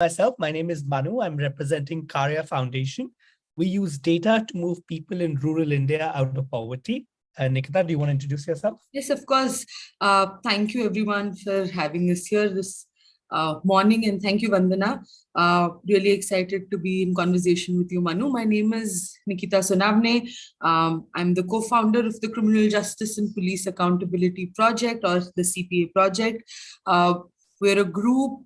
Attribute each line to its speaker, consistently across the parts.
Speaker 1: Myself, my name is Manu. I'm representing Karya Foundation. We use data to move people in rural India out of poverty. Nikita, do you want to introduce yourself?
Speaker 2: Yes, of course. Thank you everyone for having us here this morning, and thank you, Vandana. Really excited to be in conversation with you, Manu. My name is Nikita Sonavne. I'm the co-founder of the Criminal Justice and Police Accountability Project, or the CPA project. We're a group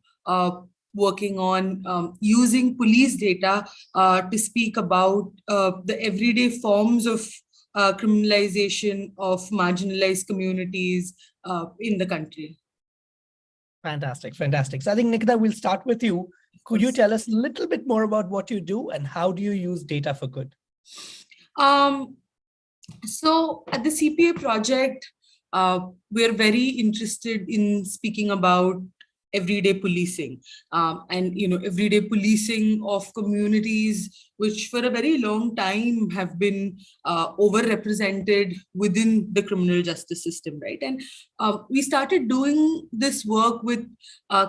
Speaker 2: working on using police data to speak about the everyday forms of criminalization of marginalized communities in the country.
Speaker 1: Fantastic, fantastic. So I think, Nikita, we'll start with you. Could you tell us a little bit more about what you do and how do you use data for good?
Speaker 2: So at the CPA project, we're very interested in speaking about everyday policing, and everyday policing of communities which for a very long time have been overrepresented within the criminal justice system, right? And we started doing this work with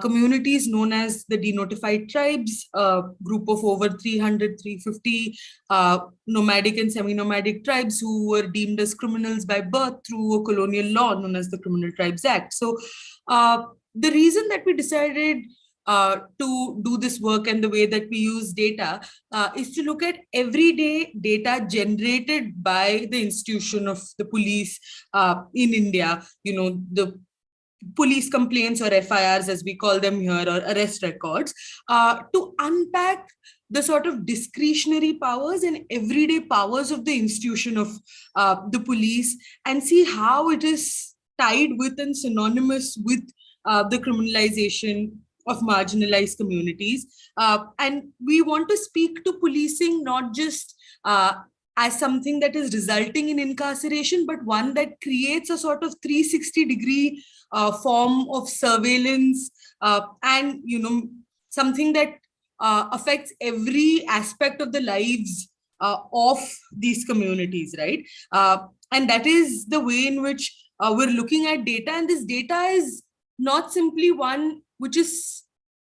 Speaker 2: communities known as the denotified tribes, a group of over 300 350 nomadic and semi-nomadic tribes who were deemed as criminals by birth through a colonial law known as the Criminal Tribes Act. So the reason that we decided to do this work and the way that we use data is to look at everyday data generated by the institution of the police in India, the police complaints, or FIRs as we call them here, or arrest records, to unpack the sort of discretionary powers and everyday powers of the institution of the police, and see how it is tied with and synonymous with the criminalization of marginalized communities. And we want to speak to policing not just as something that is resulting in incarceration, but one that creates a sort of 360-degree form of surveillance, and something that affects every aspect of the lives of these communities, right? And that is the way in which we're looking at data. And this data is not simply one which is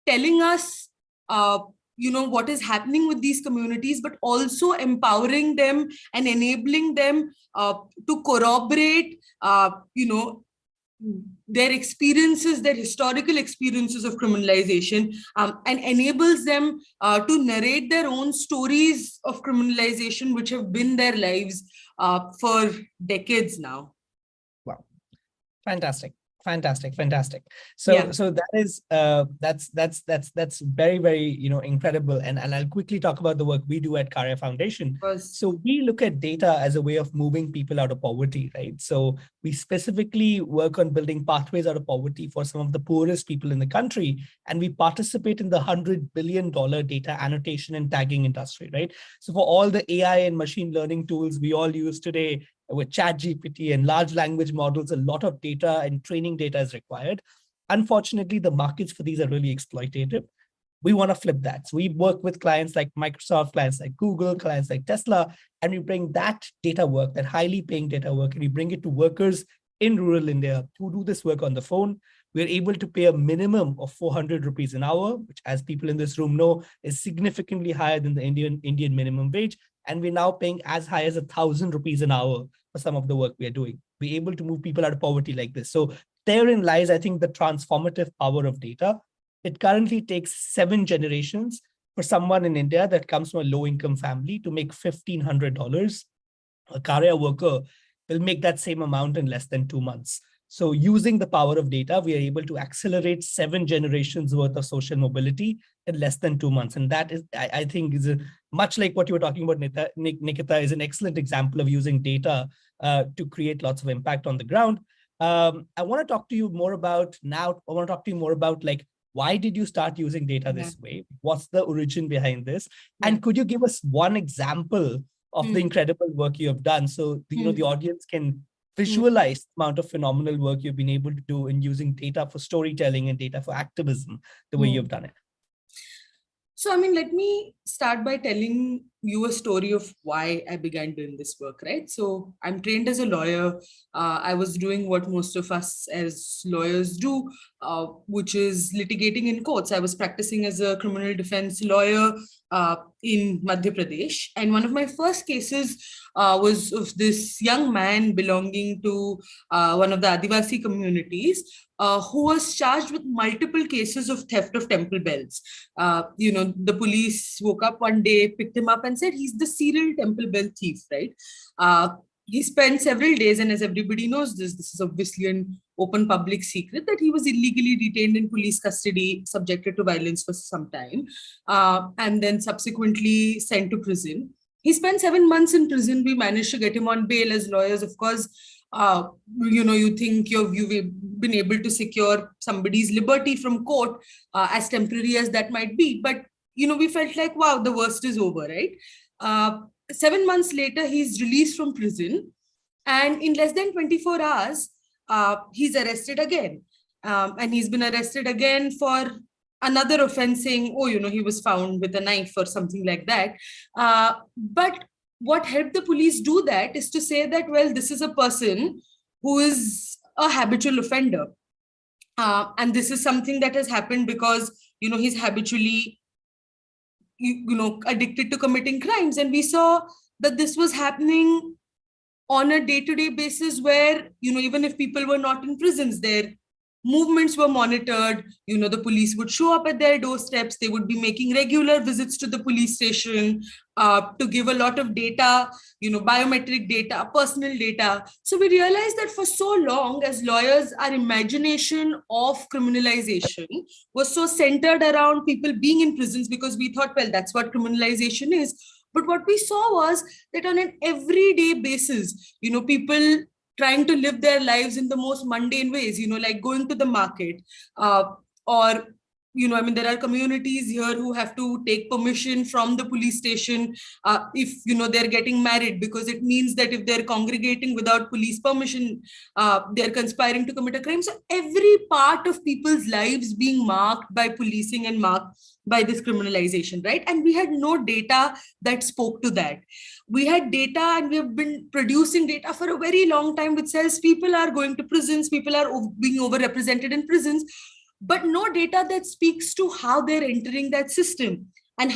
Speaker 2: telling us what is happening with these communities, but also empowering them and enabling them to corroborate their experiences, their historical experiences of criminalization, and enables them to narrate their own stories of criminalization, which have been their lives for decades now.
Speaker 1: Wow, fantastic. Fantastic. So
Speaker 2: Yeah.
Speaker 1: so that is that's very, very incredible. And I'll quickly talk about the work we do at Karya Foundation. So we look at data as a way of moving people out of poverty, right? So we specifically work on building pathways out of poverty for some of the poorest people in the country, and we participate in the $100 billion data annotation and tagging industry, right? So for all the AI and machine learning tools we all use today, with ChatGPT and large language models, a lot of data and training data is required. Unfortunately, the markets for these are really exploitative. We want to flip that. So we work with clients like Microsoft, clients like Google, clients like Tesla, and we bring that data work, that highly paying data work, and we bring it to workers in rural India who do this work on the phone. We're able to pay a minimum of 400 rupees an hour, which, as people in this room know, is significantly higher than the Indian minimum wage. And we're now paying as high as 1,000 rupees an hour for some of the work we are doing. We're able to move people out of poverty like this. So therein lies, I think, the transformative power of data. It currently takes 7 generations for someone in India that comes from a low-income family to make $1,500. A Karya worker will make that same amount in less than 2 months. So using the power of data, we are able to accelerate 7 generations worth of social mobility in less than 2 months. And that is, I think, is much like what you were talking about, Nikita, is an excellent example of using data to create lots of impact on the ground. I want to talk to you more about like, why did you start using data this way? What's the origin behind this? And could you give us one example of the incredible work you have done, so the audience can visualize the amount of phenomenal work you've been able to do in using data for storytelling and data for activism the way you've done it?
Speaker 2: So, I mean, let me start by telling you a story of why I began doing this work, right? So I'm trained as a lawyer. I was doing what most of us as lawyers do, which is litigating in courts. I was practicing as a criminal defense lawyer in Madhya Pradesh. And one of my first cases was of this young man belonging to one of the Adivasi communities who was charged with multiple cases of theft of temple bells. The police woke up one day, picked him up and said, he's the serial temple bell thief, right? He spent several days, and as everybody knows this is obviously an open public secret, that he was illegally detained in police custody, subjected to violence for some time, and then subsequently sent to prison. He spent 7 months in prison. We managed to get him on bail. As lawyers, of course, you think you've been able to secure somebody's liberty from court, as temporary as that might be. But, we felt like, wow, the worst is over, right? 7 months later, he's released from prison. And in less than 24 hours, he's arrested again. And he's been arrested again for another offense, saying, he was found with a knife or something like that. But what helped the police do that is to say that, well, this is a person who is a habitual offender. And this is something that has happened because, he's habitually, addicted to committing crimes. And we saw that this was happening on a day-to-day basis where, even if people were not in prisons, their movements were monitored. The police would show up at their doorsteps. They would be making regular visits to the police station to give a lot of data, biometric data, personal data. So we realized that for so long as lawyers, our imagination of criminalization was so centered around people being in prisons, because we thought, well, that's what criminalization is. But what we saw was that on an everyday basis, people trying to live their lives in the most mundane ways, like going to the market, or, there are communities here who have to take permission from the police station if, they're getting married, because it means that if they're congregating without police permission, they're conspiring to commit a crime. So every part of people's lives being marked by policing and marked by this criminalization, right? And we had no data that spoke to that. We had data, and we have been producing data for a very long time, which says people are going to prisons, people are being overrepresented in prisons, but no data that speaks to how they're entering that system, and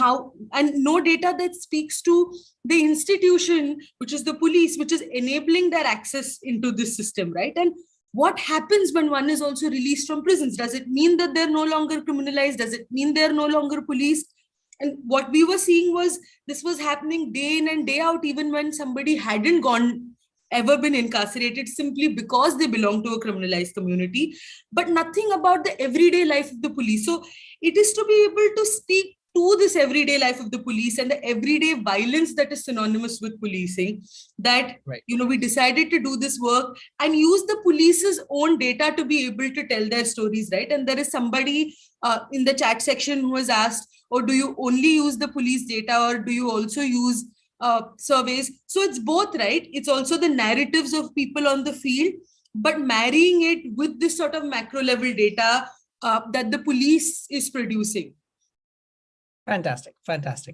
Speaker 2: no data that speaks to the institution, which is the police, which is enabling their access into this system, right? And what happens when one is also released from prisons? Does it mean that they're no longer criminalized? Does it mean they're no longer policed? And what we were seeing was this was happening day in and day out, even when somebody hadn't ever been incarcerated, simply because they belong to a criminalized community, but nothing about the everyday life of the police. So it is to be able to speak to this everyday life of the police and the everyday violence that is synonymous with policing, that,
Speaker 1: right,
Speaker 2: we decided to do this work and use the police's own data to be able to tell their stories, right? And there is somebody in the chat section who was asked, or do you only use the police data, or do you also use surveys? So it's both, right? It's also the narratives of people on the field, but marrying it with this sort of macro level data that the police is producing.
Speaker 1: Fantastic.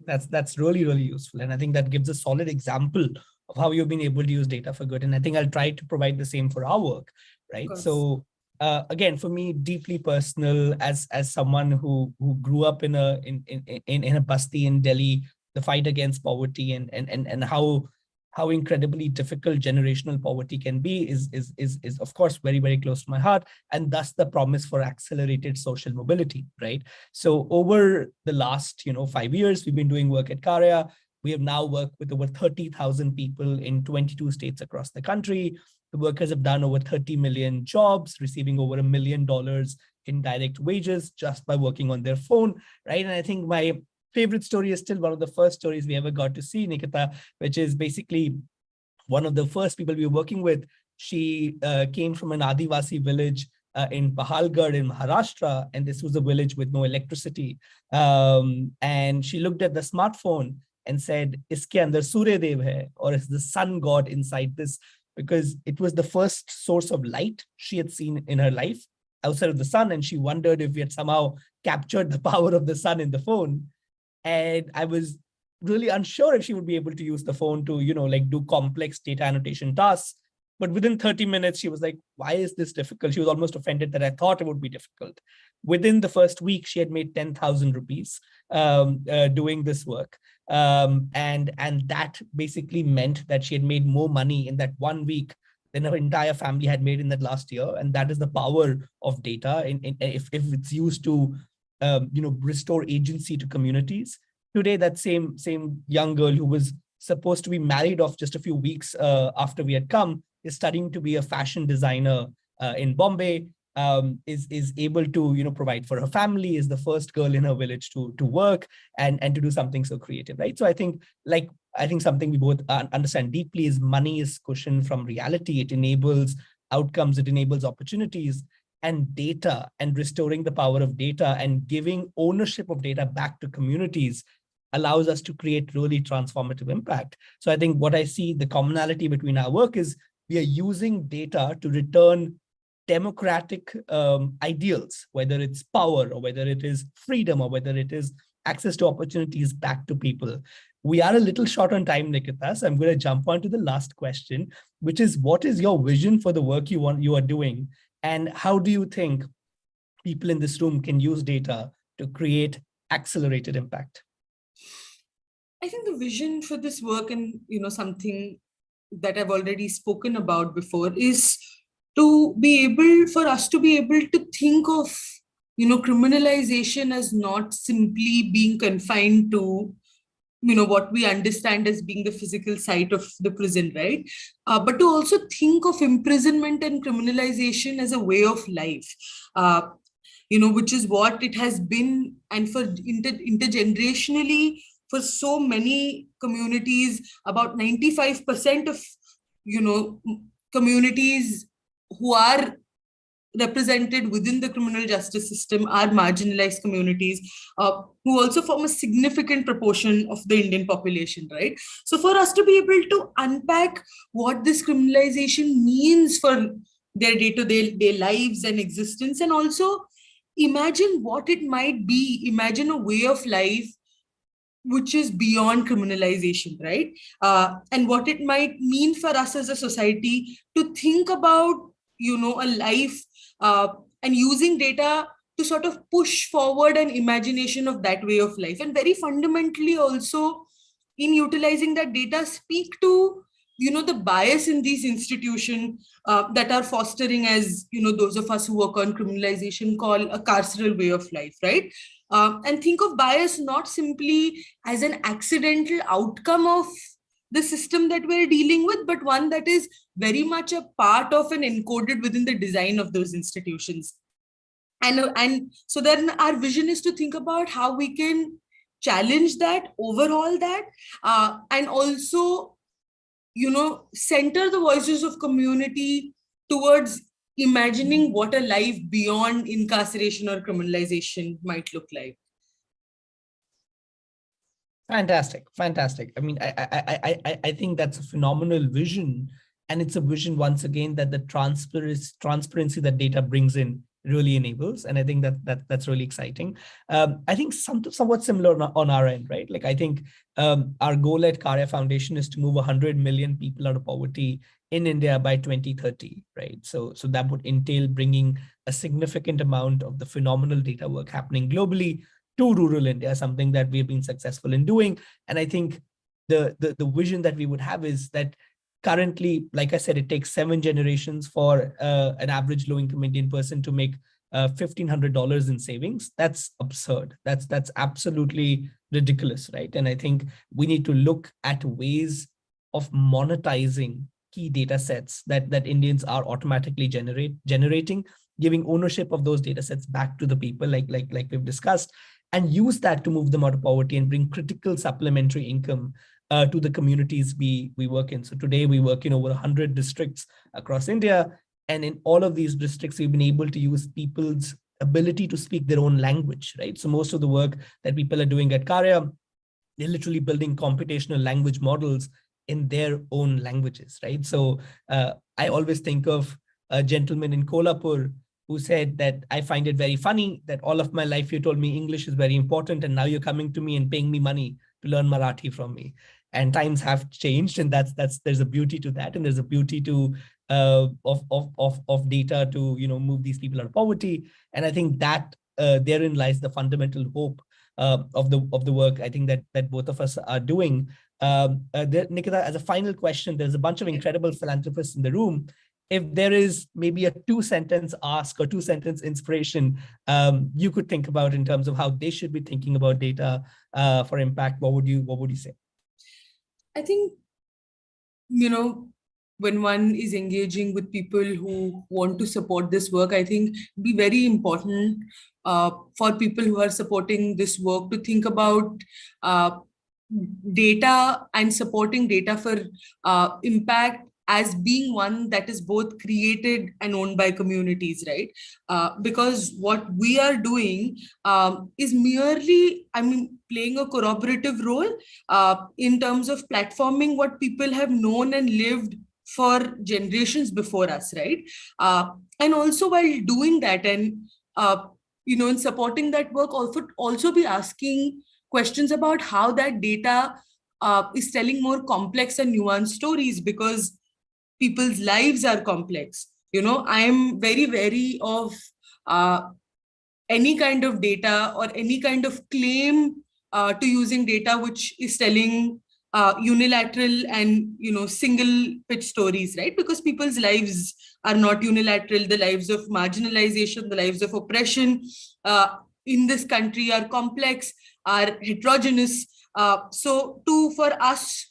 Speaker 1: That's really, really useful. And I think that gives a solid example of how you've been able to use data for good. And I think I'll try to provide the same for our work, right? So again, for me, deeply personal, as someone who grew up in a basti in Delhi, the fight against poverty and how incredibly difficult generational poverty can be is of course very, very close to my heart, and thus the promise for accelerated social mobility, right? So over the last 5 years, we've been doing work at Karya. We have now worked with over 30,000 people in 22 states across the country. The workers have done over 30 million jobs, receiving over $1 million in direct wages just by working on their phone, right? And I think my favorite story is still one of the first stories we ever got to see, Nikita, which is basically one of the first people we were working with. She came from an Adivasi village in Pahalgarh in Maharashtra, and this was a village with no electricity. And she looked at the smartphone and said, "Iske andar Surya Dev hai," or is the sun god inside this? Because it was the first source of light she had seen in her life outside of the sun, and she wondered if we had somehow captured the power of the sun in the phone. And I was really unsure if she would be able to use the phone to, like do complex data annotation tasks. But within 30 minutes, she was like, why is this difficult? She was almost offended that I thought it would be difficult. Within the first week, she had made 10,000 rupees doing this work. And that basically meant that she had made more money in that 1 week than her entire family had made in that last year. And that is the power of data if it's used to restore agency to communities. Today, that same young girl who was supposed to be married off just a few weeks after we had come is studying to be a fashion designer in Bombay. Is able to provide for her family, is the first girl in her village to work and to do something so creative, right? So I think something we both understand deeply is money is cushion from reality. It enables outcomes, it enables opportunities, and data, and restoring the power of data and giving ownership of data back to communities allows us to create really transformative impact. So I think what I see the commonality between our work is we are using data to return democratic ideals, whether it's power or whether it is freedom or whether it is access to opportunities back to people. We are a little short on time, Nikita, so I'm going to jump on to the last question, which is, what is your vision for the work you are doing, and how do you think people in this room can use data to create accelerated impact?
Speaker 2: I think the vision for this work, and something that I've already spoken about before, is for us to be able to think of criminalization as not simply being confined to what we understand as being the physical site of the prison, right? But to also think of imprisonment and criminalization as a way of life, which is what it has been, and for intergenerationally for so many communities, about 95% of communities who are represented within the criminal justice system are marginalized communities, who also form a significant proportion of the Indian population, right? So for us to be able to unpack what this criminalization means for their day-to-day lives and existence, and also imagine what it might be, imagine a way of life which is beyond criminalization, right? And what it might mean for us as a society to think about, a life and using data to sort of push forward an imagination of that way of life. And very fundamentally also, in utilizing that data, speak to, the bias in these institutions that are fostering, as, those of us who work on criminalization call a carceral way of life, right? And think of bias not simply as an accidental outcome of the system that we're dealing with, but one that is very much a part of and encoded within the design of those institutions. And so then our vision is to think about how we can challenge that, overhaul that, and also, center the voices of community towards imagining what a life beyond incarceration or criminalization might look like.
Speaker 1: Fantastic. I mean, I think that's a phenomenal vision, and it's a vision once again that the transparency that data brings in really enables, and I think that's really exciting. I think somewhat similar on our end, right? Like I think our goal at Karya Foundation is to move 100 million people out of poverty in India by 2030, right? So that would entail bringing a significant amount of the phenomenal data work happening globally to rural India, something that we've been successful in doing. And I think the vision that we would have is that currently, like I said, it takes 7 generations for an average low-income Indian person to make $1,500 in savings. That's absurd. That's absolutely ridiculous, right? And I think we need to look at ways of monetizing key data sets that Indians are automatically generating, giving ownership of those data sets back to the people, like we've discussed, and use that to move them out of poverty and bring critical supplementary income to the communities we work in. So today we work in over 100 districts across India. And in all of these districts, we've been able to use people's ability to speak their own language, right? So most of the work that people are doing at Karya, they're literally building computational language models in their own languages, right? So I always think of a gentleman in Kolhapur who said that I find it very funny that all of my life you told me English is very important, and now you're coming to me and paying me money to learn Marathi from me. And times have changed, and that's there's a beauty to that, and there's a beauty to of data to move these people out of poverty. And I think that therein lies the fundamental hope of the work I think that both of us are doing. Nikita, as a final question, there's a bunch of incredible philanthropists in the room. If there is maybe a 2-sentence ask or 2-sentence inspiration you could think about in terms of how they should be thinking about data for impact, what would you say?
Speaker 2: I think, when one is engaging with people who want to support this work, I think it'd be very important for people who are supporting this work to think about data and supporting data for impact as being one that is both created and owned by communities, right? Because what we are doing is merely, playing a corroborative role in terms of platforming what people have known and lived for generations before us, right? And also while doing that and, in supporting that work, also be asking questions about how that data is telling more complex and nuanced stories, because people's lives are complex. I am very wary of any kind of data or any kind of claim to using data which is telling unilateral and single pitch stories, right? Because people's lives are not unilateral. The lives of marginalization, the lives of oppression in this country are complex, are heterogeneous. So for us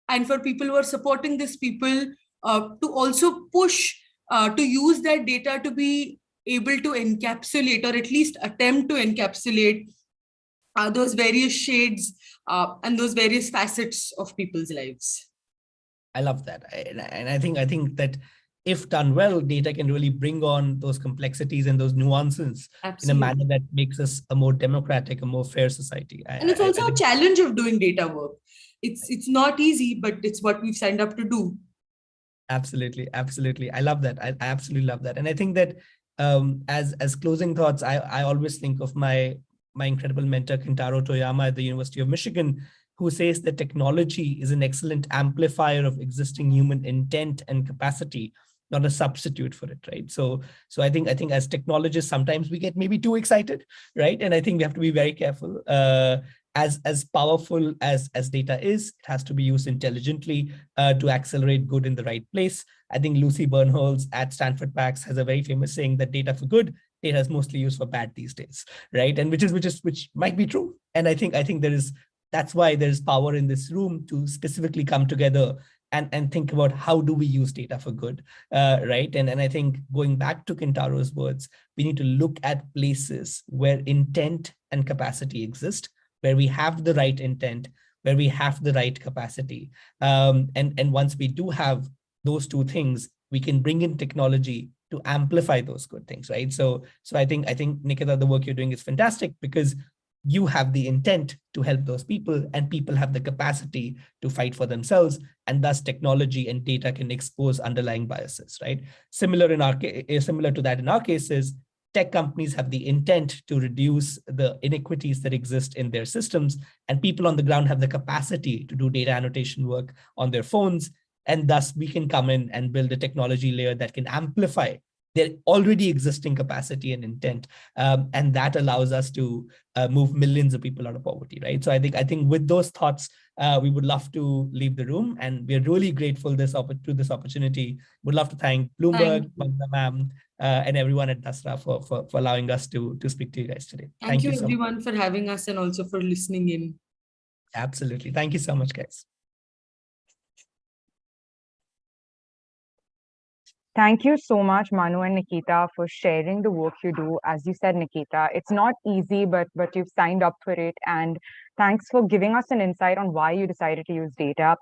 Speaker 2: and for people who are supporting these people to also push to use that data to be able to encapsulate, or at least attempt to encapsulate those various shades and those various facets of people's lives.
Speaker 1: I love that. And I think that if done well, data can really bring on those complexities and those nuances in a manner that makes us a more democratic, a more fair society.
Speaker 2: And it's also a challenge of doing data work. It's not easy, but it's what we've signed up to do.
Speaker 1: Absolutely. I love that. I absolutely love that. And I think that as closing thoughts, I always think of my incredible mentor, Kentaro Toyama at the University of Michigan, who says that technology is an excellent amplifier of existing human intent and capacity, not a substitute for it, right? So I think as technologists, sometimes we get maybe too excited, right? And I think we have to be very careful. As powerful as data is, it has to be used intelligently to accelerate good in the right place. I think Lucy Bernholz at Stanford PAX has a very famous saying that data for good, data is mostly used for bad these days, right? And which might be true. And I think that's why there's power in this room to specifically come together and think about how do we use data for good, right? And I think going back to Kentaro's words, we need to look at places where intent and capacity exist, where we have the right intent, where we have the right capacity. And once we do have those two things, we can bring in technology to amplify those good things, right? So I think Nikita, the work you're doing is fantastic because you have the intent to help those people, and people have the capacity to fight for themselves, and thus technology and data can expose underlying biases, right? Similar to that in our cases, tech companies have the intent to reduce the inequities that exist in their systems, and people on the ground have the capacity to do data annotation work on their phones, and thus we can come in and build a technology layer that can amplify their already existing capacity and intent, and that allows us to move millions of people out of poverty, right? So I think with those thoughts, we would love to leave the room, and we're really grateful to this opportunity. Would love to thank Bloomberg, ma'am, and everyone at Dasra for allowing us to speak to you guys today.
Speaker 2: Thank you everyone for having us and also for listening in.
Speaker 1: Absolutely. Thank you so much, guys.
Speaker 3: Thank you so much, Manu and Nikita, for sharing the work you do. As you said, Nikita, it's not easy, but you've signed up for it. And thanks for giving us an insight on why you decided to use data.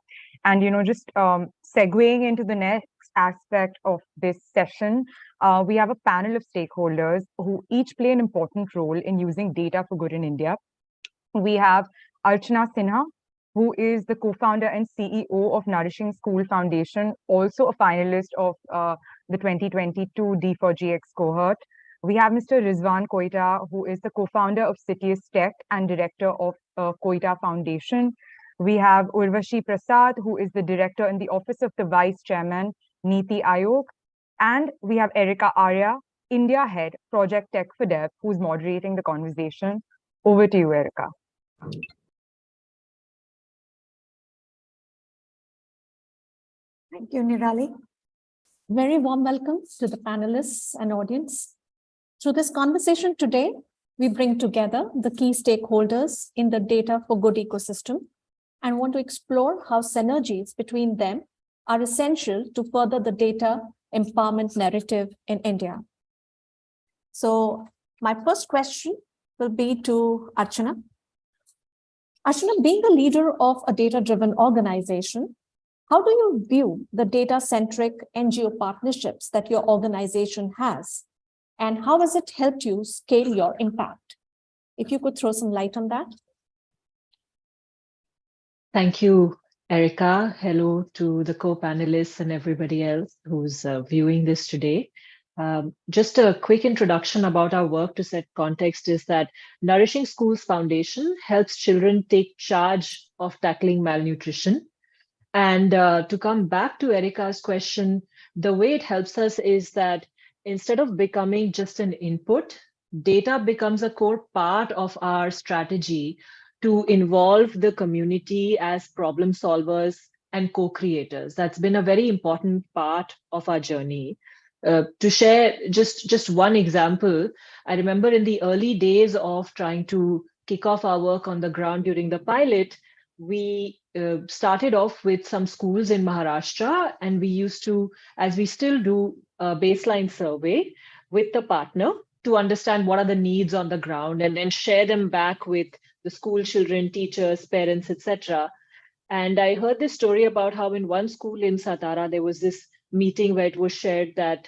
Speaker 3: And, just segueing into the next aspect of this session, we have a panel of stakeholders who each play an important role in using data for good in India. We have Archana Sinha, who is the co-founder and CEO of Nourishing School Foundation, also a finalist of the 2022 D4GX cohort. We have Mr. Rizwan Koita, who is the co-founder of Citius Tech and director of Koita Foundation. We have Urvashi Prasad, who is the director in the office of the vice chairman, Niti Aayog. And we have Erica Arya, India head, Project Tech for Dev, who's moderating the conversation. Over to you, Erica.
Speaker 4: Thank you, Nirali. Very warm welcome to the panelists and audience. Through this conversation today, we bring together the key stakeholders in the data for good ecosystem and want to explore how synergies between them are essential to further the data empowerment narrative in India. So my first question will be to Archana. Archana, being the leader of a data-driven organization, how do you view the data-centric NGO partnerships that your organization has? And how has it helped you scale your impact? If you could throw some light on that.
Speaker 5: Thank you, Erica. Hello to the co-panelists and everybody else who's viewing this today. Just a quick introduction about our work to set context is that Nourishing Schools Foundation helps children take charge of tackling malnutrition. And to come back to Erica's question, the way it helps us is that instead of becoming just an input, data becomes a core part of our strategy to involve the community as problem solvers and co-creators. That's been a very important part of our journey. To share just one example, I remember in the early days of trying to kick off our work on the ground during the pilot, we started off with some schools in Maharashtra, and we used to, as we still do, a baseline survey with the partner to understand what are the needs on the ground and then share them back with the school children, teachers, parents, etc. And I heard this story about how in one school in Satara, there was this meeting where it was shared that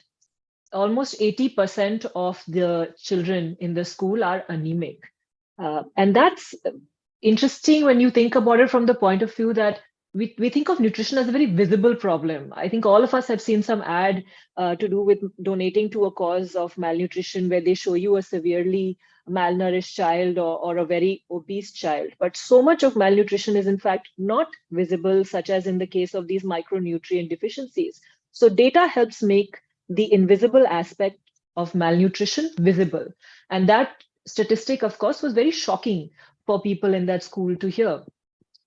Speaker 5: almost 80% of the children in the school are anemic. And that's interesting when you think about it from the point of view that we think of nutrition as a very visible problem. I think all of us have seen some ad to do with donating to a cause of malnutrition where they show you a severely malnourished child or a very obese child. But so much of malnutrition is in fact not visible, such as in the case of these micronutrient deficiencies. So data helps make the invisible aspect of malnutrition visible. And that statistic, of course, was very shocking for people in that school to hear.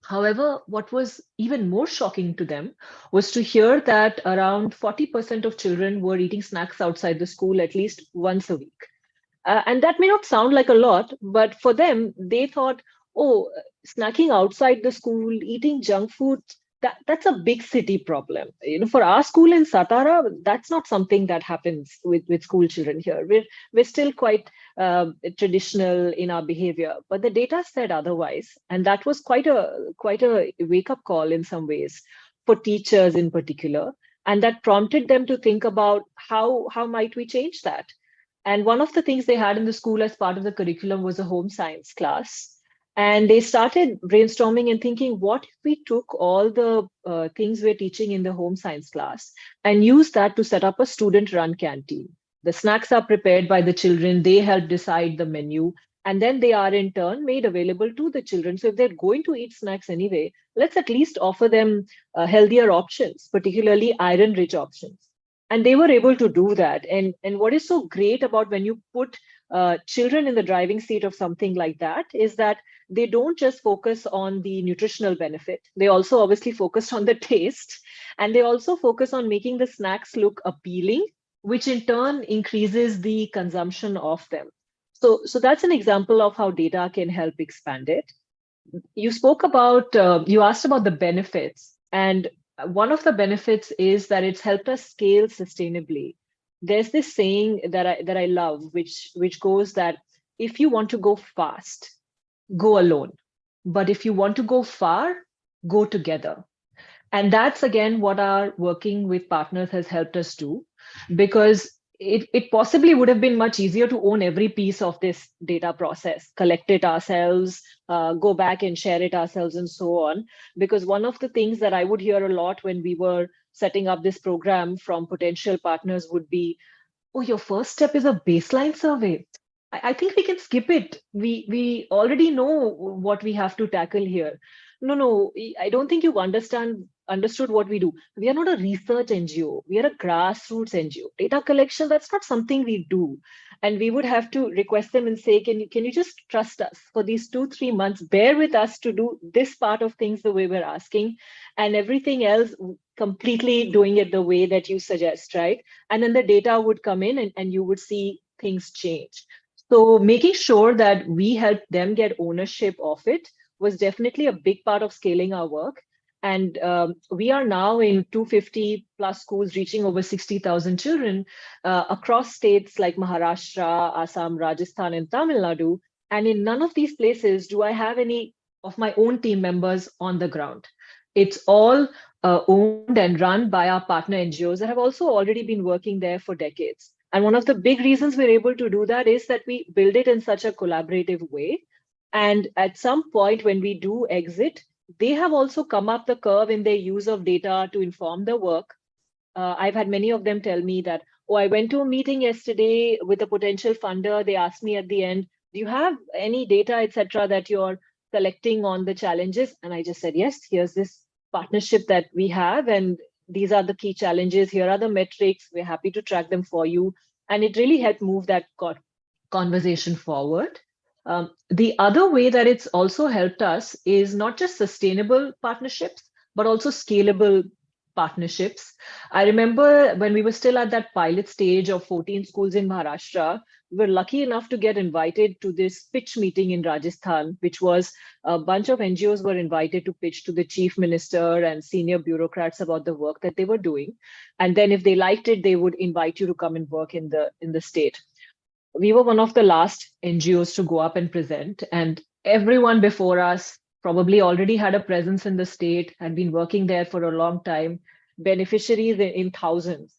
Speaker 5: However, what was even more shocking to them was to hear that around 40% of children were eating snacks outside the school at least once a week. And that may not sound like a lot, but for them, they thought, oh, snacking outside the school, eating junk food, that's a big city problem. For our school in Satara, that's not something that happens with school children here. We're still quite traditional in our behavior, but the data said otherwise, and that was quite a wake-up call in some ways for teachers in particular, and that prompted them to think about how might we change that. And one of the things they had in the school as part of the curriculum was a home science class. And they started brainstorming and thinking, what if we took all the things we're teaching in the home science class and use that to set up a student-run canteen? The snacks are prepared by the children. They help decide the menu. And then they are in turn made available to the children. So if they're going to eat snacks anyway, let's at least offer them healthier options, particularly iron-rich options. And they were able to do that. And what is so great about when you put children in the driving seat of something like that is that they don't just focus on the nutritional benefit. They also obviously focus on the taste, and they also focus on making the snacks look appealing, which in turn increases the consumption of them. So that's an example of how data can help expand it. You spoke about, you asked about the benefits, and one of the benefits is that it's helped us scale sustainably. There's this saying that I love, which goes that if you want to go fast, go alone. But if you want to go far, go together. And that's, again, what our working with partners has helped us do, because it possibly would have been much easier to own every piece of this data process, collect it ourselves, go back and share it ourselves, and so on. Because one of the things that I would hear a lot when we were setting up this program from potential partners would be, oh, your first step is a baseline survey. I think we can skip it. We already know what we have to tackle here. No, I don't think you've understood what we do. We are not a research NGO. We are a grassroots NGO. Data collection, that's not something we do. And we would have to request them and say, can you just trust us for these 2-3 months? Bear with us to do this part of things the way we're asking, and everything else completely doing it the way that you suggest, right? And then the data would come in and you would see things change. So making sure that we help them get ownership of it was definitely a big part of scaling our work. And we are now in 250 plus schools, reaching over 60,000 children across states like Maharashtra, Assam, Rajasthan, and Tamil Nadu. And in none of these places do I have any of my own team members on the ground. It's all owned and run by our partner NGOs that have also already been working there for decades. And one of the big reasons we're able to do that is that we build it in such a collaborative way. And at some point when we do exit, they have also come up the curve in their use of data to inform the work. I've had many of them tell me that, oh, I went to a meeting yesterday with a potential funder. They asked me at the end, do you have any data, etc., that you're collecting on the challenges? And I just said, yes, here's this partnership that we have, and these are the key challenges. Here are the metrics. We're happy to track them for you. And it really helped move that conversation forward. The other way that it's also helped us is not just sustainable partnerships, but also scalable partnerships. I remember when we were still at that pilot stage of 14 schools in Maharashtra, we were lucky enough to get invited to this pitch meeting in Rajasthan, which was a bunch of NGOs were invited to pitch to the chief minister and senior bureaucrats about the work that they were doing. And then if they liked it, they would invite you to come and work in the state. We were one of the last NGOs to go up and present, and everyone before us probably already had a presence in the state, had been working there for a long time, beneficiaries in thousands.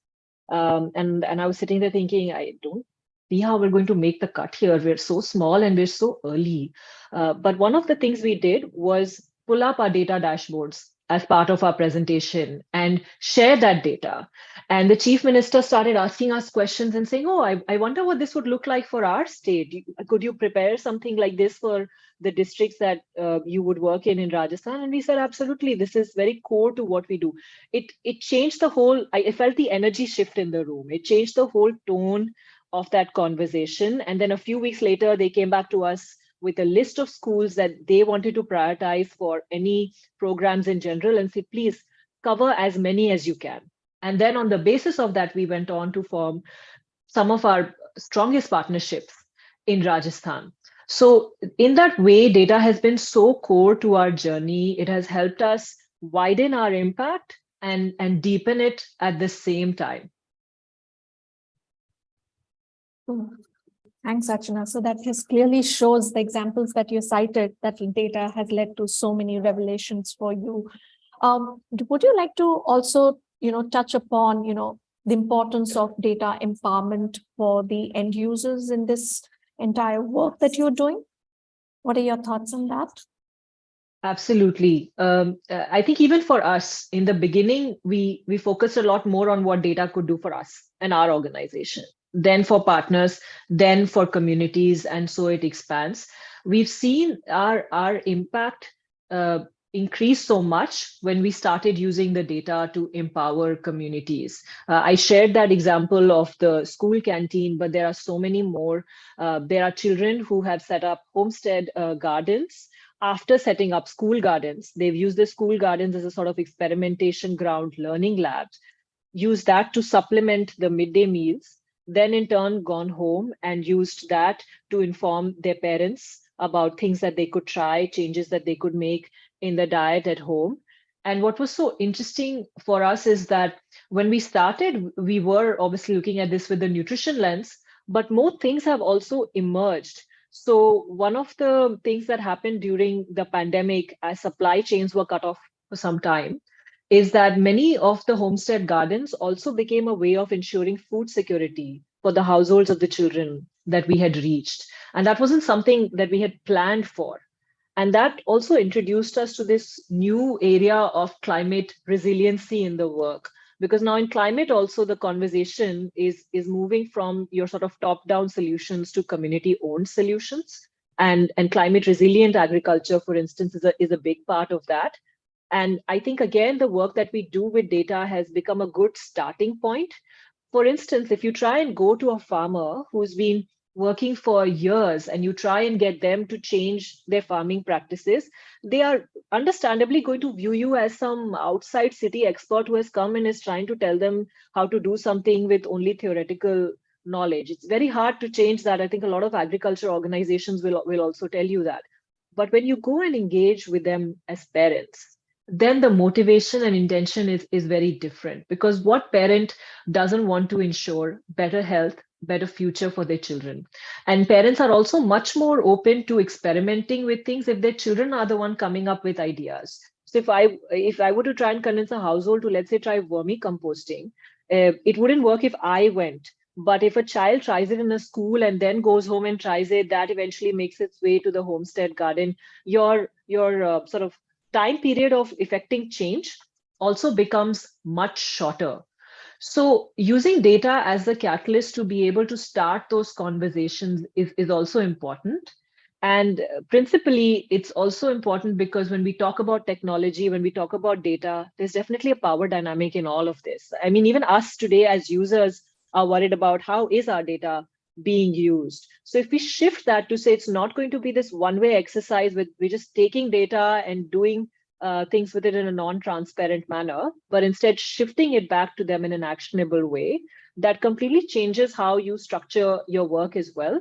Speaker 5: And I was sitting there thinking, I don't see how we're going to make the cut here. We're so small and we're so early. But one of the things we did was pull up our data dashboards as part of our presentation and share that data. And the chief minister started asking us questions and saying, oh, I wonder what this would look like for our state. Could you prepare something like this for the districts that you would work in Rajasthan? And we said, absolutely, this is very core to what we do. It changed the whole, I felt the energy shift in the room. It changed the whole tone of that conversation. And then a few weeks later, they came back to us with a list of schools that they wanted to prioritize for any programs in general and say, please cover as many as you can. And then on the basis of that, we went on to form some of our strongest partnerships in Rajasthan. So in that way, data has been so core to our journey. It has helped us widen our impact and deepen it at the same time.
Speaker 4: Thanks, Archana. So that just clearly shows the examples that you cited, that data has led to so many revelations for you. Would you like to also, touch upon, the importance of data empowerment for the end users in this entire work that you're doing? What are your thoughts on that?
Speaker 5: Absolutely. I think even for us in the beginning, we focused a lot more on what data could do for us and our organization, then for partners, then for communities, and so it expands. We've seen our impact increase so much when we started using the data to empower communities. I shared that example of the school canteen, but there are so many more. There are children who have set up homestead gardens. After setting up school gardens, they've used the school gardens as a sort of experimentation ground, learning labs, use that to supplement the midday meals, then in turn gone home and used that to inform their parents about things that they could try, changes that they could make in the diet at home. And what was so interesting for us is that when we started, we were obviously looking at this with the nutrition lens, but more things have also emerged. So one of the things that happened during the pandemic, as supply chains were cut off for some time, is that many of the homestead gardens also became a way of ensuring food security for the households of the children that we had reached. And that wasn't something that we had planned for. And that also introduced us to this new area of climate resiliency in the work, Because now in climate also the conversation is moving from your sort of top-down solutions to community-owned solutions. And climate resilient agriculture, for instance, is a big part of that. And I think, again, the work that we do with data has become a good starting point. For instance, if you try and go to a farmer who's been working for years and you try and get them to change their farming practices, they are understandably going to view you as some outside city expert who has come and is trying to tell them how to do something with only theoretical knowledge. It's very hard to change that. I think a lot of agriculture organizations will also tell you that. But when you go and engage with them as parents, then the motivation and intention is very different, because what parent doesn't want to ensure better health, better future for their children? And parents are also much more open to experimenting with things if their children are the one coming up with ideas. So if I were to try and convince a household to, let's say, try vermicomposting, it wouldn't work if I went. But if a child tries it in a school and then goes home and tries it, that eventually makes its way to the homestead garden. Your sort of time period of effecting change also becomes much shorter. So using data as the catalyst to be able to start those conversations is also important. And principally, it's also important because when we talk about technology, when we talk about data, there's definitely a power dynamic in all of this. I mean, even us today as users are worried about how is our data being used. So if we shift that to say it's not going to be this one-way exercise with we're just taking data and doing things with it in a non-transparent manner, but instead shifting it back to them in an actionable way, that completely changes how you structure your work as well.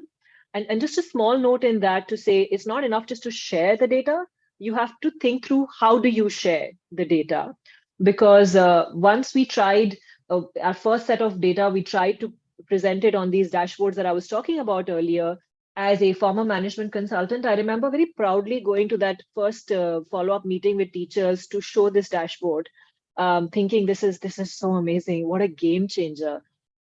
Speaker 5: And just a small note in that to say it's not enough just to share the data. You have to think through how do you share the data? Because once we tried our first set of data, we tried to present it on these dashboards that I was talking about earlier. As a former management consultant, I remember very proudly going to that first follow-up meeting with teachers to show this dashboard, thinking this is so amazing, what a game changer.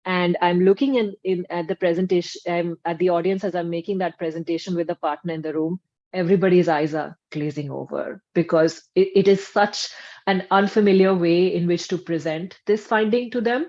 Speaker 5: And I'm looking at the presentation, at the audience as I'm making that presentation with the partner in the room. Everybody's eyes are glazing over because it is such an unfamiliar way in which to present this finding to them.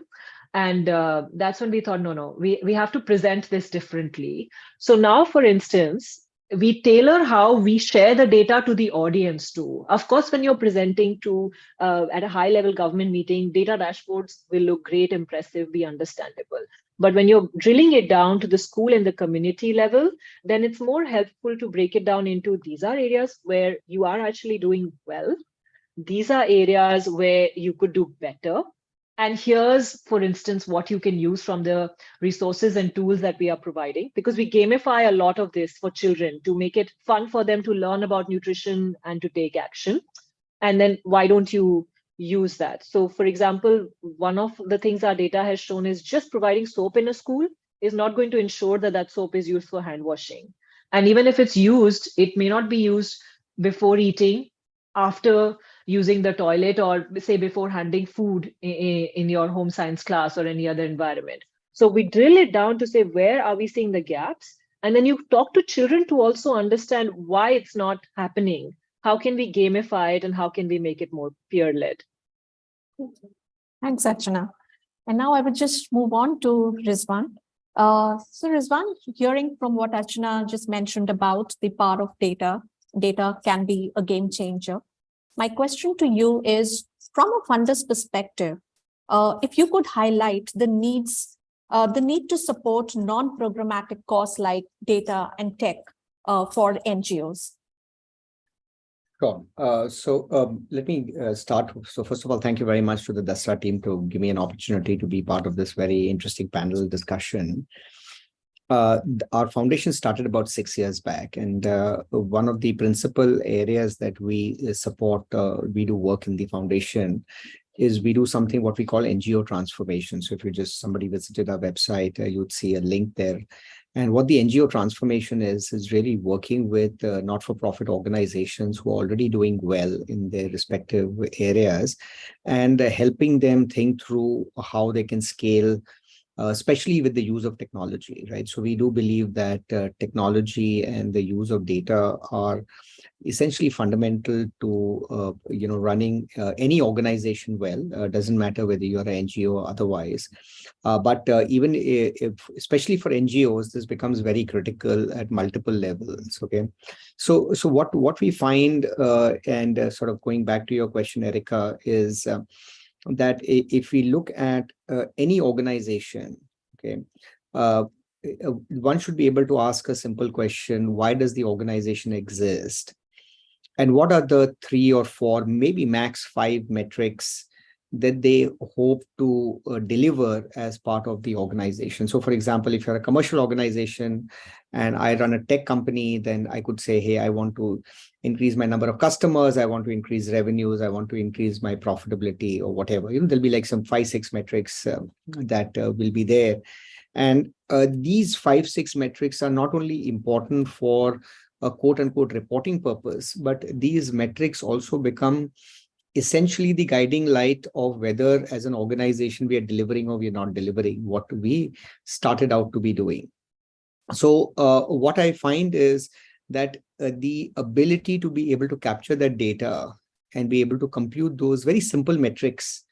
Speaker 5: And that's when we thought, no, we have to present this differently. So now, for instance, we tailor how we share the data to the audience too. Of course, when you're presenting to at a high level government meeting, data dashboards will look great, impressive, be understandable. But when you're drilling it down to the school and the community level, then it's more helpful to break it down into these are areas where you are actually doing well. These are areas where you could do better. And here's, for instance, what you can use from the resources and tools that we are providing, because we gamify a lot of this for children to make it fun for them to learn about nutrition and to take action. And then why don't you use that? So, for example, one of the things our data has shown is just providing soap in a school is not going to ensure that that soap is used for hand washing. And even if it's used, it may not be used before eating, after using the toilet, or say before handing food in your home science class or any other environment. So we drill it down to say, where are we seeing the gaps? And then you talk to children to also understand why it's not happening. How can we gamify it and how can we make it more peer-led?
Speaker 4: Thanks, Archana. And now I would just move on to Rizwan. So Rizwan, hearing from what Archana just mentioned about the power of data can be a game changer. My question to you is, from a funder's perspective, if you could highlight the need to support non-programmatic costs like data and tech for NGOs.
Speaker 6: Sure. Let me start. So first of all, thank you very much to the Dasra team to give me an opportunity to be part of this very interesting panel discussion. Our foundation started about 6 years back, and one of the principal areas that we support, we do work in the foundation, is we do something what we call NGO transformation. So if somebody visited our website, you'd see a link there. And what the NGO transformation is really working with not-for-profit organizations who are already doing well in their respective areas, and helping them think through how they can scale especially with the use of technology, right? So we do believe that technology and the use of data are essentially fundamental to running any organization well. Doesn't matter whether you're an NGO or otherwise, but even if, especially for NGOs, this becomes very critical at multiple levels. Okay, so what we find, and sort of going back to your question, Erica, is that if we look at any organization, okay. One should be able to ask a simple question: why does the organization exist? And what are the 3 or 4, maybe max 5 metrics that they hope to deliver as part of the organization? So, for example, if you're a commercial organization and I run a tech company, then I could say, hey, I want to increase my number of customers, I want to increase revenues, I want to increase my profitability or whatever. There'll be like some 5-6 metrics that will be there. And these 5-6 metrics are not only important for a quote unquote reporting purpose, but these metrics also become essentially the guiding light of whether as an organization we are delivering or we are not delivering what we started out to be doing. So what I find is that the ability to be able to capture that data and be able to compute those very simple metrics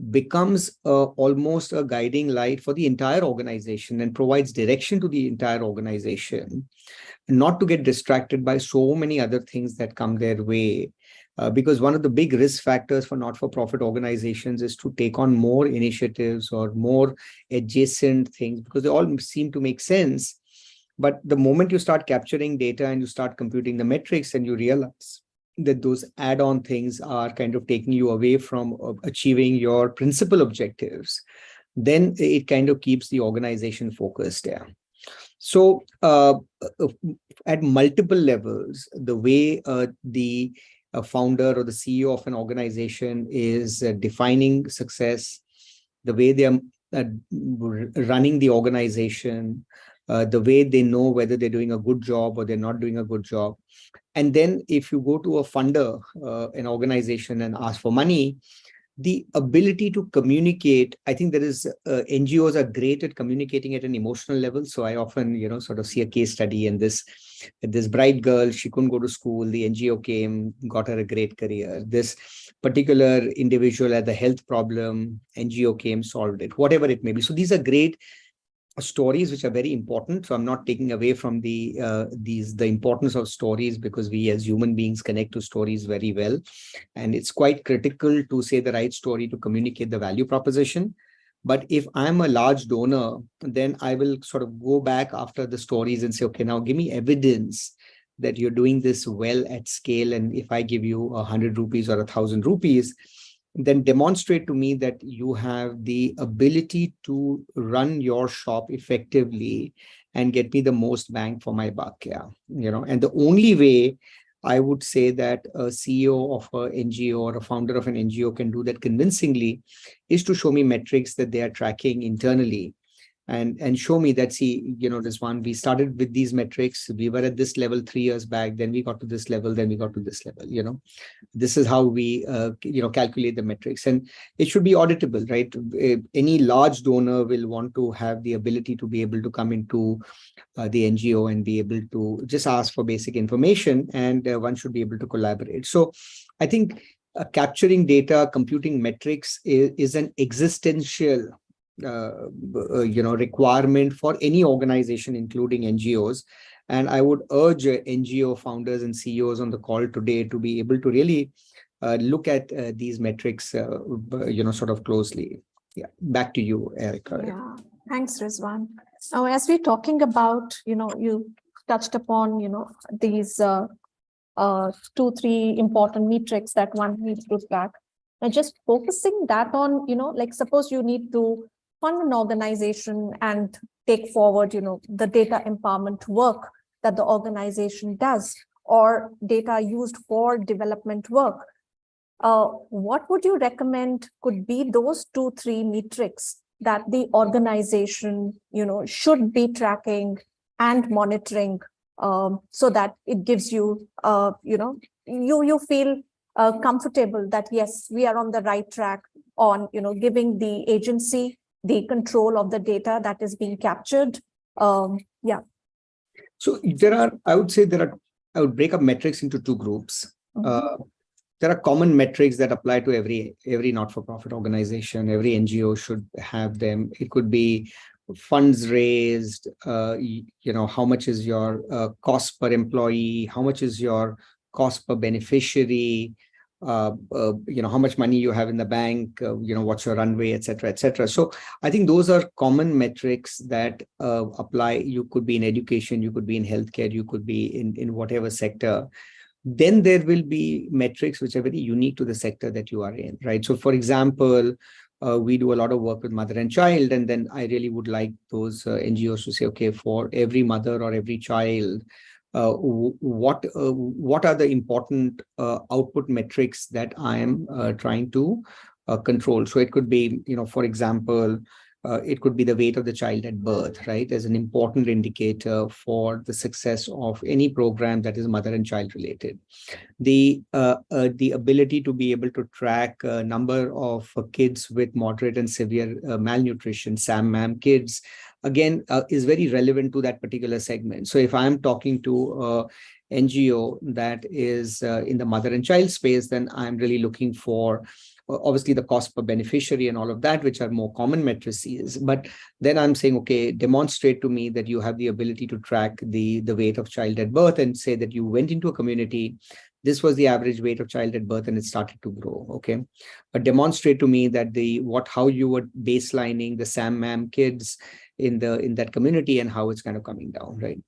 Speaker 6: becomes almost a guiding light for the entire organization and provides direction to the entire organization, not to get distracted by so many other things that come their way. Because one of the big risk factors for not-for-profit organizations is to take on more initiatives or more adjacent things, because they all seem to make sense. But the moment you start capturing data and you start computing the metrics and you realize that those add-on things are kind of taking you away from achieving your principal objectives, then it kind of keeps the organization focused there. So at multiple levels, the way the founder or the CEO of an organization is defining success, the way they are running the organization, the way they know whether they're doing a good job or they're not doing a good job. And then if you go to a funder, an organization, and ask for money, the ability to communicate, I think there is, NGOs are great at communicating at an emotional level. So I often, sort of see a case study, and this bright girl, she couldn't go to school. The NGO came, got her a great career. This particular individual had a health problem, NGO came, solved it, whatever it may be. So these are great stories which are very important. So I'm not taking away from the importance of stories, because we as human beings connect to stories very well, and it's quite critical to say the right story to communicate the value proposition. But if I'm a large donor, then I will sort of go back after the stories and say, okay, now give me evidence that you're doing this well at scale. And if I give you 100 rupees or 1,000 rupees, then demonstrate to me that you have the ability to run your shop effectively and get me the most bang for my buck. Yeah, and the only way I would say that a CEO of an NGO or a founder of an NGO can do that convincingly is to show me metrics that they are tracking internally. And show me that, see, this one, we started with these metrics, we were at this level 3 years back, then we got to this level, then we got to this level, this is how we, calculate the metrics. And it should be auditable, right? Any large donor will want to have the ability to be able to come into the NGO and be able to just ask for basic information, and one should be able to collaborate. So I think capturing data, computing metrics is an existential requirement for any organization, including NGOs. And I would urge NGO founders and CEOs on the call today to be able to really look at these metrics, sort of closely. Yeah, back to you, Erica.
Speaker 4: Yeah, thanks, Rizwan. Now, as we're talking about, you touched upon, these 2-3 important metrics that one needs to track. And just focusing that on, like suppose you need to fund an organization and take forward, the data empowerment work that the organization does, or data used for development work. What would you recommend could be those 2-3 metrics that the organization, should be tracking and monitoring, so that it gives you, you feel comfortable that yes, we are on the right track on, giving the agency the control of the data that is being captured? Yeah.
Speaker 6: So I would break up metrics into two groups. There are common metrics that apply to every not-for-profit organization. Every NGO should have them. It could be funds raised, how much is your cost per employee, how much is your cost per beneficiary, how much money you have in the bank, what's your runway, et cetera, et cetera. So I think those are common metrics that apply. You could be in education, you could be in healthcare, you could be in whatever sector. Then there will be metrics which are very unique to the sector that you are in, right? So for example, we do a lot of work with mother and child, and then I really would like those NGOs to say, okay, for every mother or every child, what are the important output metrics that I am trying to control? So it could be, for example, it could be the weight of the child at birth, right, as an important indicator for the success of any program that is mother and child related. The ability to be able to track a number of kids with moderate and severe malnutrition, SAM-MAM kids, again, is very relevant to that particular segment. So if I'm talking to NGO that is in the mother and child space, then I'm really looking for obviously the cost per beneficiary and all of that, which are more common matrices. But then I'm saying, okay, demonstrate to me that you have the ability to track the weight of child at birth and say that you went into a community. This was the average weight of child at birth and it started to grow. Okay. But demonstrate to me that how you were baselining the SAM-MAM kids in that community and how it's kind of coming down, right?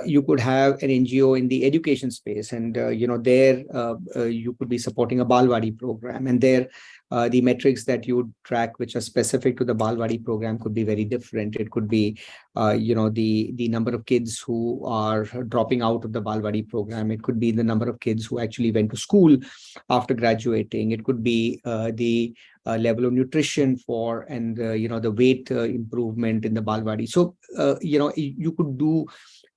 Speaker 6: You could have an NGO in the education space, and there you could be supporting a Balwadi program, and there the metrics that you would track, which are specific to the Balwadi program, could be very different. It could be the number of kids who are dropping out of the Balwadi program. It could be the number of kids who actually went to school after graduating. It could be the level of nutrition and the weight improvement in the Balwadi. So you could do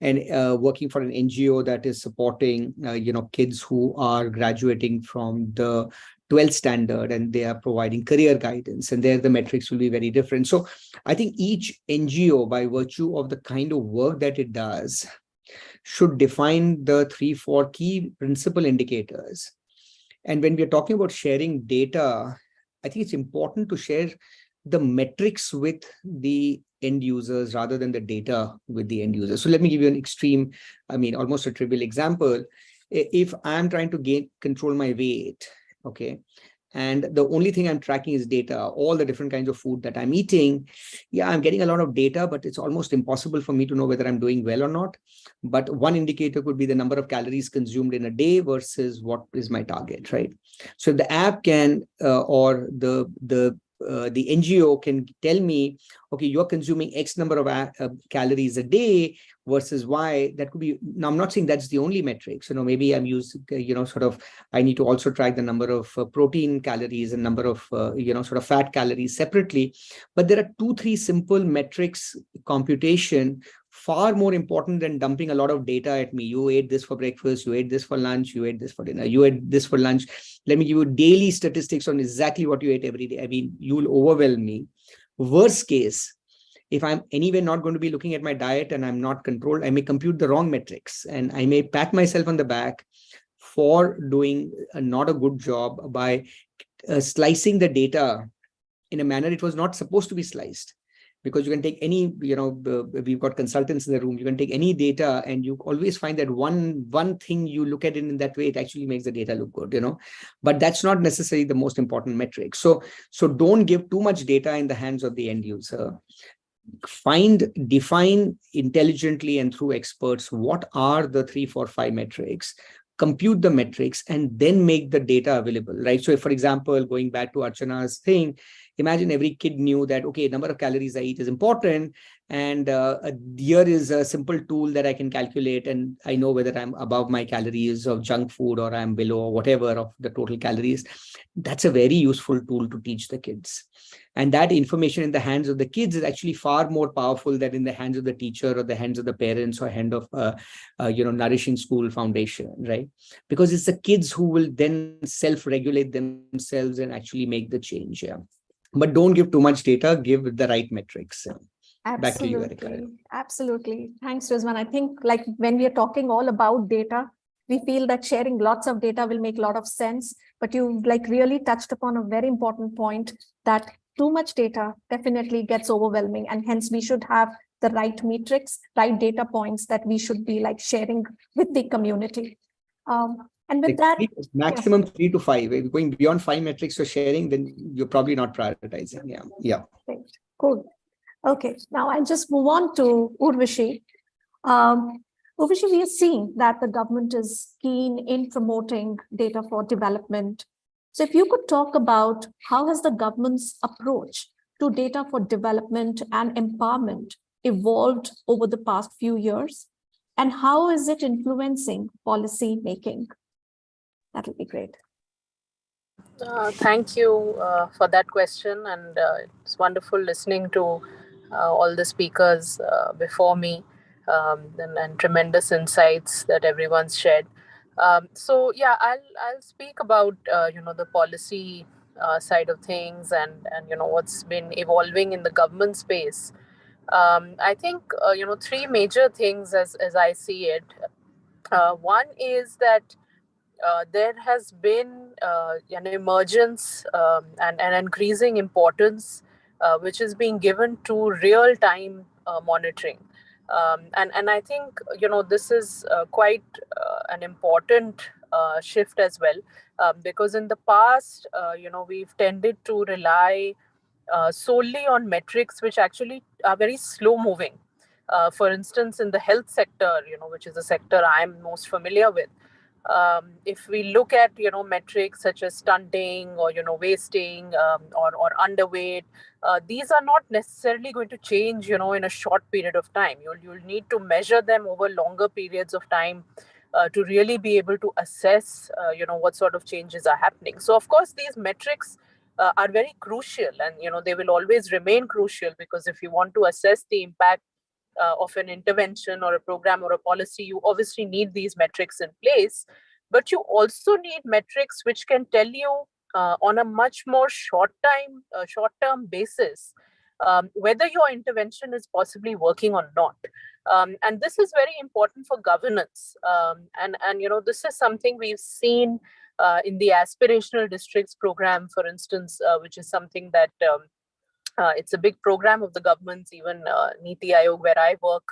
Speaker 6: and working for an NGO that is supporting, kids who are graduating from the 12th standard, and they are providing career guidance, and there the metrics will be very different. So I think each NGO, by virtue of the kind of work that it does, should define the 3-4 key principal indicators. And when we're talking about sharing data, I think it's important to share the metrics with the end users rather than the data with the end users. So let me give you an extreme, almost a trivial example. If I'm trying to control my weight, okay, and the only thing I'm tracking is data, all the different kinds of food that I'm eating, yeah, I'm getting a lot of data, but it's almost impossible for me to know whether I'm doing well or not. But one indicator could be the number of calories consumed in a day versus what is my target, right? So the app can, or the NGO can tell me, okay, you're consuming X number of calories a day versus Y. That could be, now I'm not saying that's the only metric. So maybe I'm using, I need to also track the number of protein calories and number of, fat calories separately. But there are 2-3 simple metrics computation, far more important than dumping a lot of data at me. You ate this for breakfast, you ate this for lunch, you ate this for dinner, you ate this for lunch. Let me give you daily statistics on exactly what you ate every day. You will overwhelm me. Worst case, if I'm anyway not going to be looking at my diet and I'm not controlled, I may compute the wrong metrics and I may pat myself on the back for doing not a good job by slicing the data in a manner it was not supposed to be sliced. Because you can take any, we've got consultants in the room, you can take any data and you always find that one thing you look at it in that way, it actually makes the data look good, but that's not necessarily the most important metric. So don't give too much data in the hands of the end user. Define intelligently and through experts, what are the 3, 4, 5 metrics, compute the metrics, and then make the data available, right? So if, for example, going back to Archana's thing, imagine every kid knew that, okay, number of calories I eat is important. And here is a simple tool that I can calculate. And I know whether I'm above my calories of junk food or I'm below or whatever of the total calories. That's a very useful tool to teach the kids. And that information in the hands of the kids is actually far more powerful than in the hands of the teacher or the hands of the parents or hand of, Nourishing School Foundation, right? Because it's the kids who will then self-regulate themselves and actually make the change. Yeah. but don't give too much data, give the right metrics. Back to you, Erica.
Speaker 4: Absolutely. Absolutely. Thanks, Rizwan. I think like when we are talking all about data, we feel that sharing lots of data will make a lot of sense, but you like really touched upon a very important point that too much data definitely gets overwhelming, and hence we should have the right metrics, right data points that we should be like sharing with the community. And with that,
Speaker 6: maximum 3 to 5. If you're going beyond 5 metrics you're sharing, then you're probably not prioritizing. Yeah.
Speaker 4: Great. Cool. Okay, now I'll just move on to Urvashi. Urvashi, we are seeing that the government is keen in promoting data for development. So if you could talk about how has the government's approach to data for development and empowerment evolved over the past few years, and how is it influencing policy making? That would be great.
Speaker 7: Thank you for that question, and it's wonderful listening to all the speakers before me, and tremendous insights that everyone's shared. So yeah, I'll speak about the policy side of things, and what's been evolving in the government space. I think three major things as I see it. One is that there has been an emergence and an increasing importance which is being given to real-time monitoring. And I think, this is quite an important shift as well, because in the past, we've tended to rely solely on metrics which actually are very slow moving. For instance, in the health sector, which is the sector I'm most familiar with, if we look at metrics such as stunting or wasting or underweight, these are not necessarily going to change in a short period of time. You'll need to measure them over longer periods of time to really be able to assess what sort of changes are happening. So of course these metrics are very crucial, and they will always remain crucial, because if you want to assess the impact of an intervention or a program or a policy, you obviously need these metrics in place. But you also need metrics which can tell you on a much more short-term basis whether your intervention is possibly working or not. And this is very important for governance. And this is something we've seen in the aspirational districts program, for instance, which is something that it's a big program of the government's. Even Niti Aayog, where I work,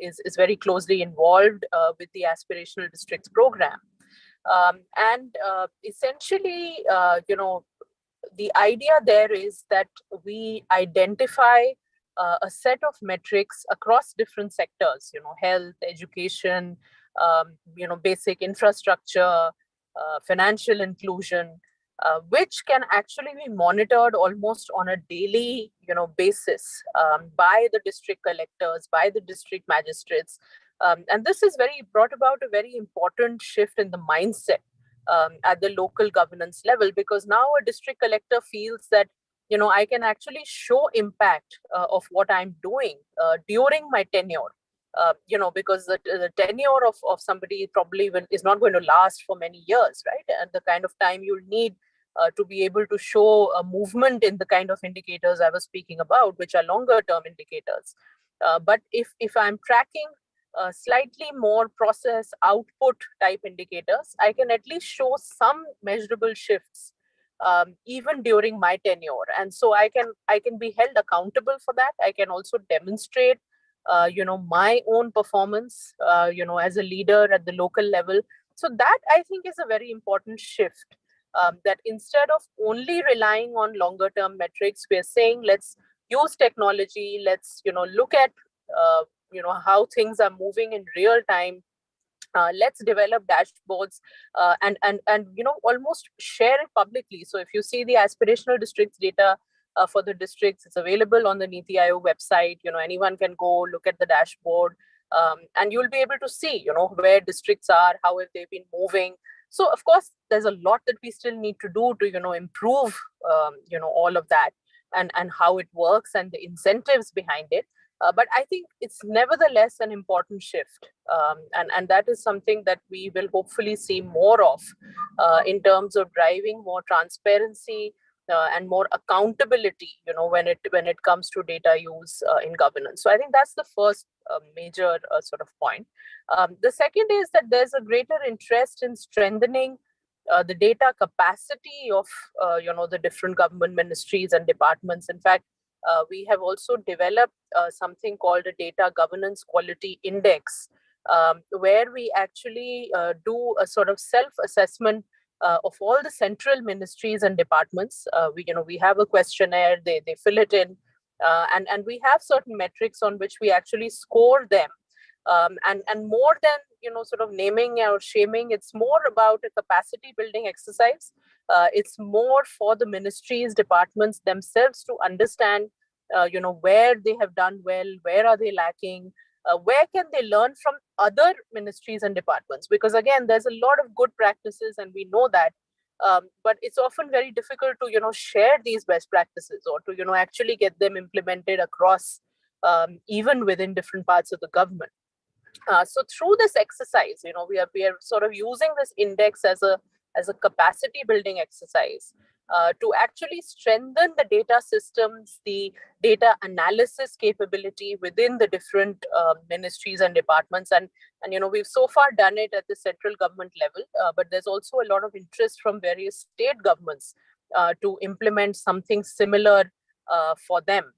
Speaker 7: is very closely involved with the aspirational districts program. And essentially, the idea there is that we identify a set of metrics across different sectors, health, education, basic infrastructure, financial inclusion, which can actually be monitored almost on a daily, basis by the district collectors, by the district magistrates. And this is brought about a very important shift in the mindset at the local governance level, because now a district collector feels that, I can actually show impact of what I'm doing during my tenure. Because the tenure of somebody probably is not going to last for many years, right? And the kind of time you'll need to be able to show a movement in the kind of indicators I was speaking about, which are longer term indicators. But if I'm tracking slightly more process output type indicators, I can at least show some measurable shifts even during my tenure. And so I can be held accountable for that. I can also demonstrate my own performance, as a leader at the local level. So that, I think, is a very important shift. That instead of only relying on longer term metrics, we're saying let's use technology. Let's look at how things are moving in real time. Let's develop dashboards and almost share it publicly. So if you see the aspirational districts data for the districts, it's available on the Niti Aayog website. Anyone can go look at the dashboard, and you'll be able to see where districts are, how have they been moving. So of course there's a lot that we still need to do to improve all of that, and how it works and the incentives behind it. But I think it's nevertheless an important shift. And that is something that we will hopefully see more of in terms of driving more transparency, and more accountability, when it comes to data use in governance. So I think that's the first major sort of point. The second is that there's a greater interest in strengthening the data capacity of the different government ministries and departments. In fact, we have also developed something called a data governance quality index, where we actually do a sort of self-assessment of all the central ministries and departments. We have a questionnaire, they fill it in, and we have certain metrics on which we actually score them. And more than sort of naming or shaming, it's more about a capacity building exercise. It's more for the ministries, departments themselves to understand where they have done well, where are they lacking, where can they learn from other ministries and departments, because again, there's a lot of good practices and we know that, but it's often very difficult to share these best practices, or to actually get them implemented across, even within different parts of the government. So through this exercise, we are sort of using this index as a capacity building exercise to actually strengthen the data systems, the data analysis capability within the different ministries and departments. And we've so far done it at the central government level, but there's also a lot of interest from various state governments to implement something similar for them.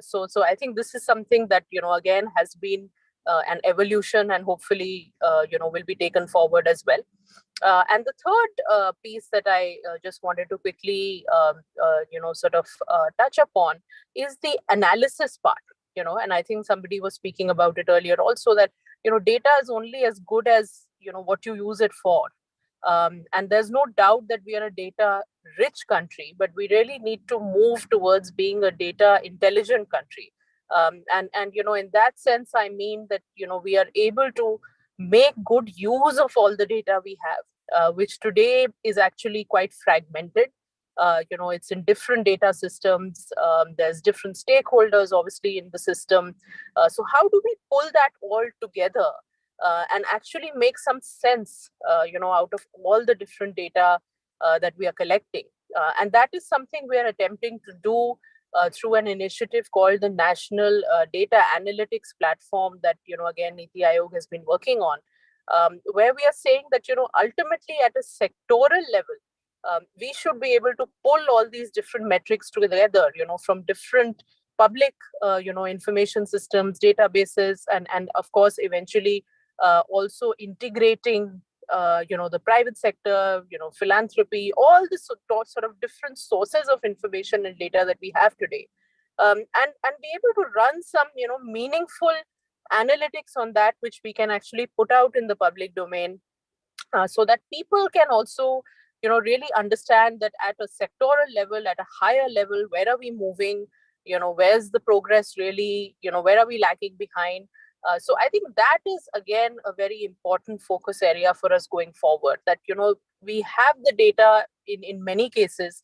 Speaker 7: So I think this is something that, again, has been an evolution, and hopefully, will be taken forward as well. And the third piece that I just wanted to quickly, sort of touch upon is the analysis part, and I think somebody was speaking about it earlier also, that, data is only as good as, what you use it for. And there's no doubt that we are a data rich country, but we really need to move towards being a data intelligent country. And in that sense, I mean that, we are able to make good use of all the data we have, which today is actually quite fragmented. It's in different data systems. There's different stakeholders, obviously, in the system. So how do we pull that all together and actually make some sense, out of all the different data that we are collecting? And that is something we are attempting to do through an initiative called the National Data Analytics Platform that, again, NITI Aayog has been working on, where we are saying that, ultimately at a sectoral level, we should be able to pull all these different metrics together, from different public, information systems, databases, and of course, eventually also integrating the private sector, philanthropy, all the sort of different sources of information and data that we have today, and be able to run some, meaningful analytics on that, which we can actually put out in the public domain, so that people can also, really understand that at a sectoral level, at a higher level, where are we moving, where's the progress really, where are we lagging behind? So I think that is, again, a very important focus area for us going forward, that, we have the data in many cases,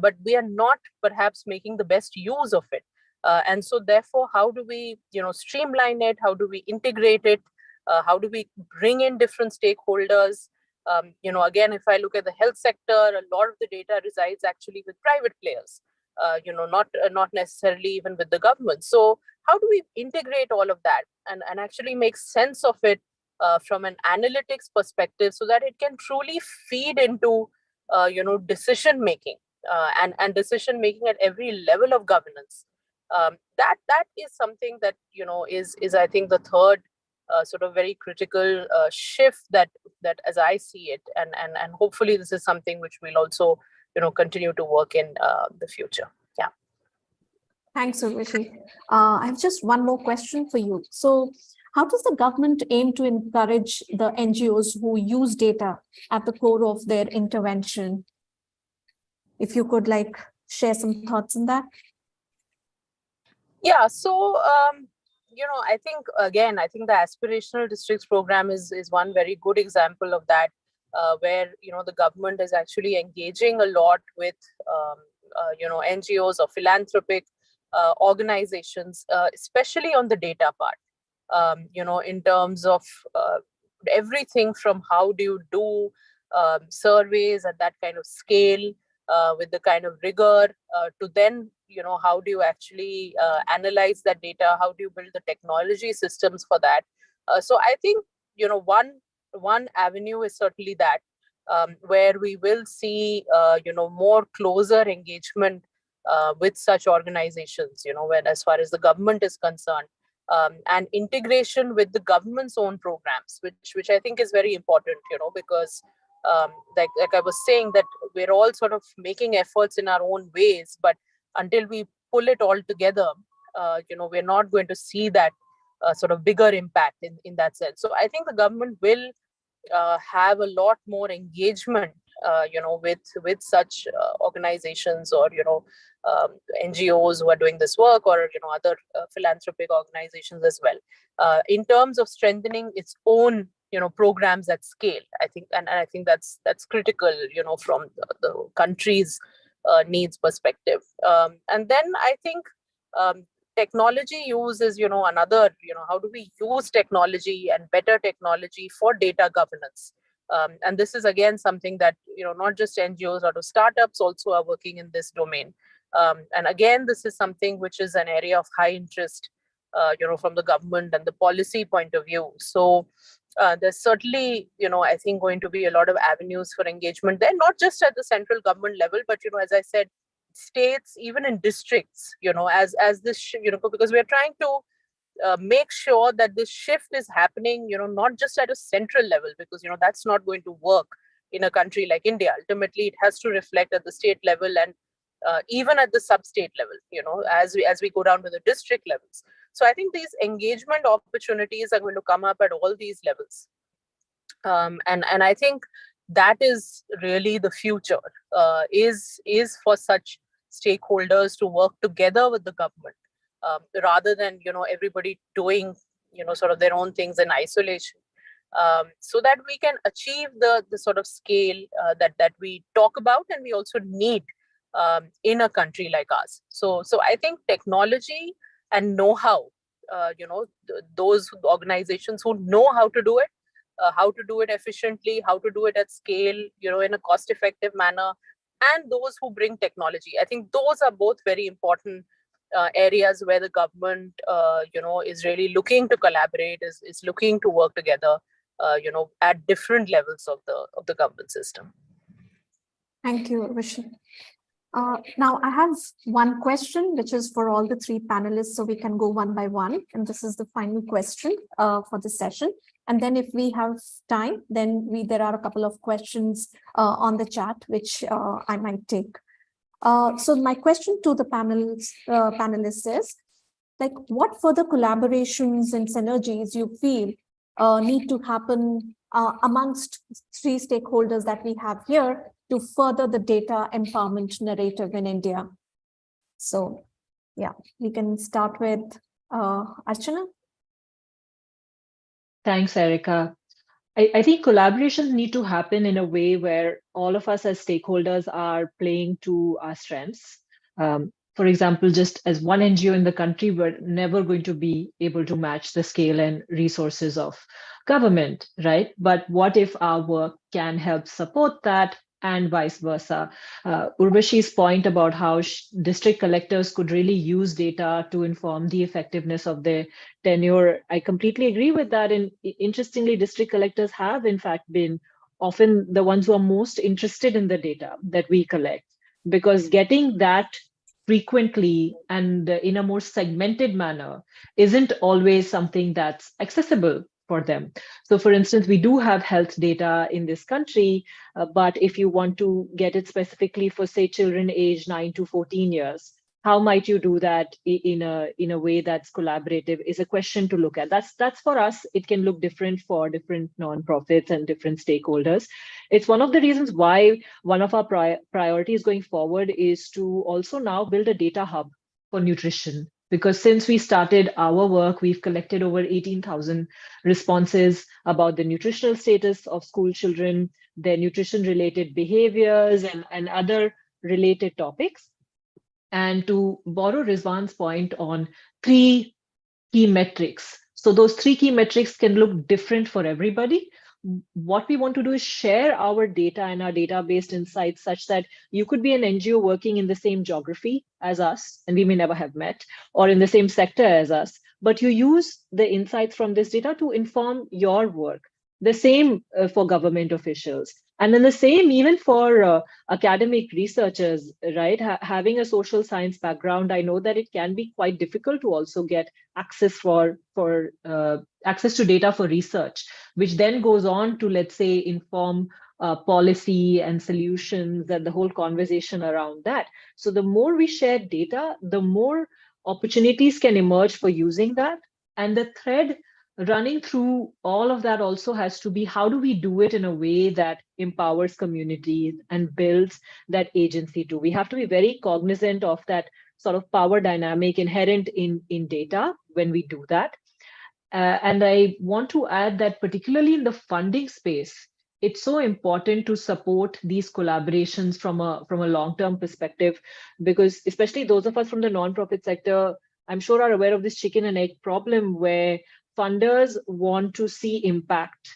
Speaker 7: but we are not perhaps making the best use of it. And so therefore, how do we, streamline it? How do we integrate it? How do we bring in different stakeholders? Again, if I look at the health sector, a lot of the data resides actually with private players, not necessarily even with the government. So how do we integrate all of that and actually make sense of it from an analytics perspective, so that it can truly feed into, decision making and decision making at every level of governance? That is something that, is I think the third sort of very critical shift that as I see it, and hopefully this is something which we'll also, continue to work in the future. Yeah.
Speaker 4: Thanks, Urvashi. I have just one more question for you. So how does the government aim to encourage the NGOs who use data at the core of their intervention? If you could share some thoughts on that.
Speaker 7: Yeah, so, I think the aspirational districts program is one very good example of that, where, the government is actually engaging a lot with, NGOs or philanthropic organizations, especially on the data part, in terms of everything from how do you do surveys at that kind of scale, with the kind of rigor to then, how do you actually analyze that data? How do you build the technology systems for that? So I think, one avenue is certainly that, where we will see, more closer engagement with such organizations, when as far as the government is concerned, and integration with the government's own programs, which I think is very important, because like I was saying, that we're all sort of making efforts in our own ways, but until we pull it all together, we're not going to see that sort of bigger impact in that sense. So I think the government will have a lot more engagement, with such organizations, or NGOs who are doing this work, or other philanthropic organizations as well, in terms of strengthening its own programs at scale. I think, and I think that's critical, from the country's needs perspective. And then I think technology use is, another, how do we use technology and better technology for data governance? And this is again something that, not just NGOs or startups also are working in this domain. And again, this is something which is an area of high interest, from the government and the policy point of view. So there's certainly, I think, going to be a lot of avenues for engagement there, not just at the central government level, but, as I said, states, even in districts, as this, because we're trying to make sure that this shift is happening, not just at a central level, because, that's not going to work in a country like India. Ultimately, it has to reflect at the state level, and even at the sub-state level, as we go down to the district levels. So I think these engagement opportunities are going to come up at all these levels. And I think that is really the future, is for such stakeholders to work together with the government, rather than, everybody doing, sort of their own things in isolation, so that we can achieve the sort of scale that we talk about, and we also need in a country like ours. So I think technology and know-how, those organizations who know how to do it efficiently, how to do it at scale, in a cost-effective manner, and those who bring technology. I think those are both very important areas where the government, is really looking to collaborate, is looking to work together, at different levels of the government system.
Speaker 4: Thank you, Rishi. Now, I have one question, which is for all the three panelists, so we can go one by one. And this is the final question for the session. And then if we have time, then there are a couple of questions on the chat, which I might take. So my question to the panelists is, like, what further collaborations and synergies you feel need to happen amongst three stakeholders that we have here to further the data empowerment narrative in India? So, yeah, we can start with Archana.
Speaker 5: Thanks, Erica. I think collaborations need to happen in a way where all of us as stakeholders are playing to our strengths. For example, just as one NGO in the country, we're never going to be able to match the scale and resources of government, right? But what if our work can help support that, and vice versa? Urvashi's point about how district collectors could really use data to inform the effectiveness of their tenure, I completely agree with that. And interestingly, district collectors have in fact been often the ones who are most interested in the data that we collect, because getting that frequently and in a more segmented manner isn't always something that's accessible for them. So for instance, we do have health data in this country, but if you want to get it specifically for, say, children aged 9 to 14 years, how might you do that in a way that's collaborative is a question to look at. That's for us. It can look different for different nonprofits and different stakeholders. It's one of the reasons why one of our priorities going forward is to also now build a data hub for nutrition. Because since we started our work, we've collected over 18,000 responses about the nutritional status of school children, their nutrition-related behaviors, and other related topics. And to borrow Rizwan's point on 3 key metrics. So those 3 key metrics can look different for everybody, what we want to do is share our data and our data-based insights such that you could be an NGO working in the same geography as us, and we may never have met, or in the same sector as us, but you use the insights from this data to inform your work. The same for government officials. And then the same even for academic researchers, right? Having a social science background, I know that it can be quite difficult to also get access access to data for research, which then goes on to, let's say, inform policy and solutions and the whole conversation around that. So the more we share data, the more opportunities can emerge for using that. And the thread running through all of that also has to be, how do we do it in a way that empowers communities and builds that agency too? We have to be very cognizant of that sort of power dynamic inherent in data when we do that. And I want to add that particularly in the funding space, it's so important to support these collaborations from a long-term perspective, because especially those of us from the nonprofit sector, I'm sure are aware of this chicken and egg problem where funders want to see impact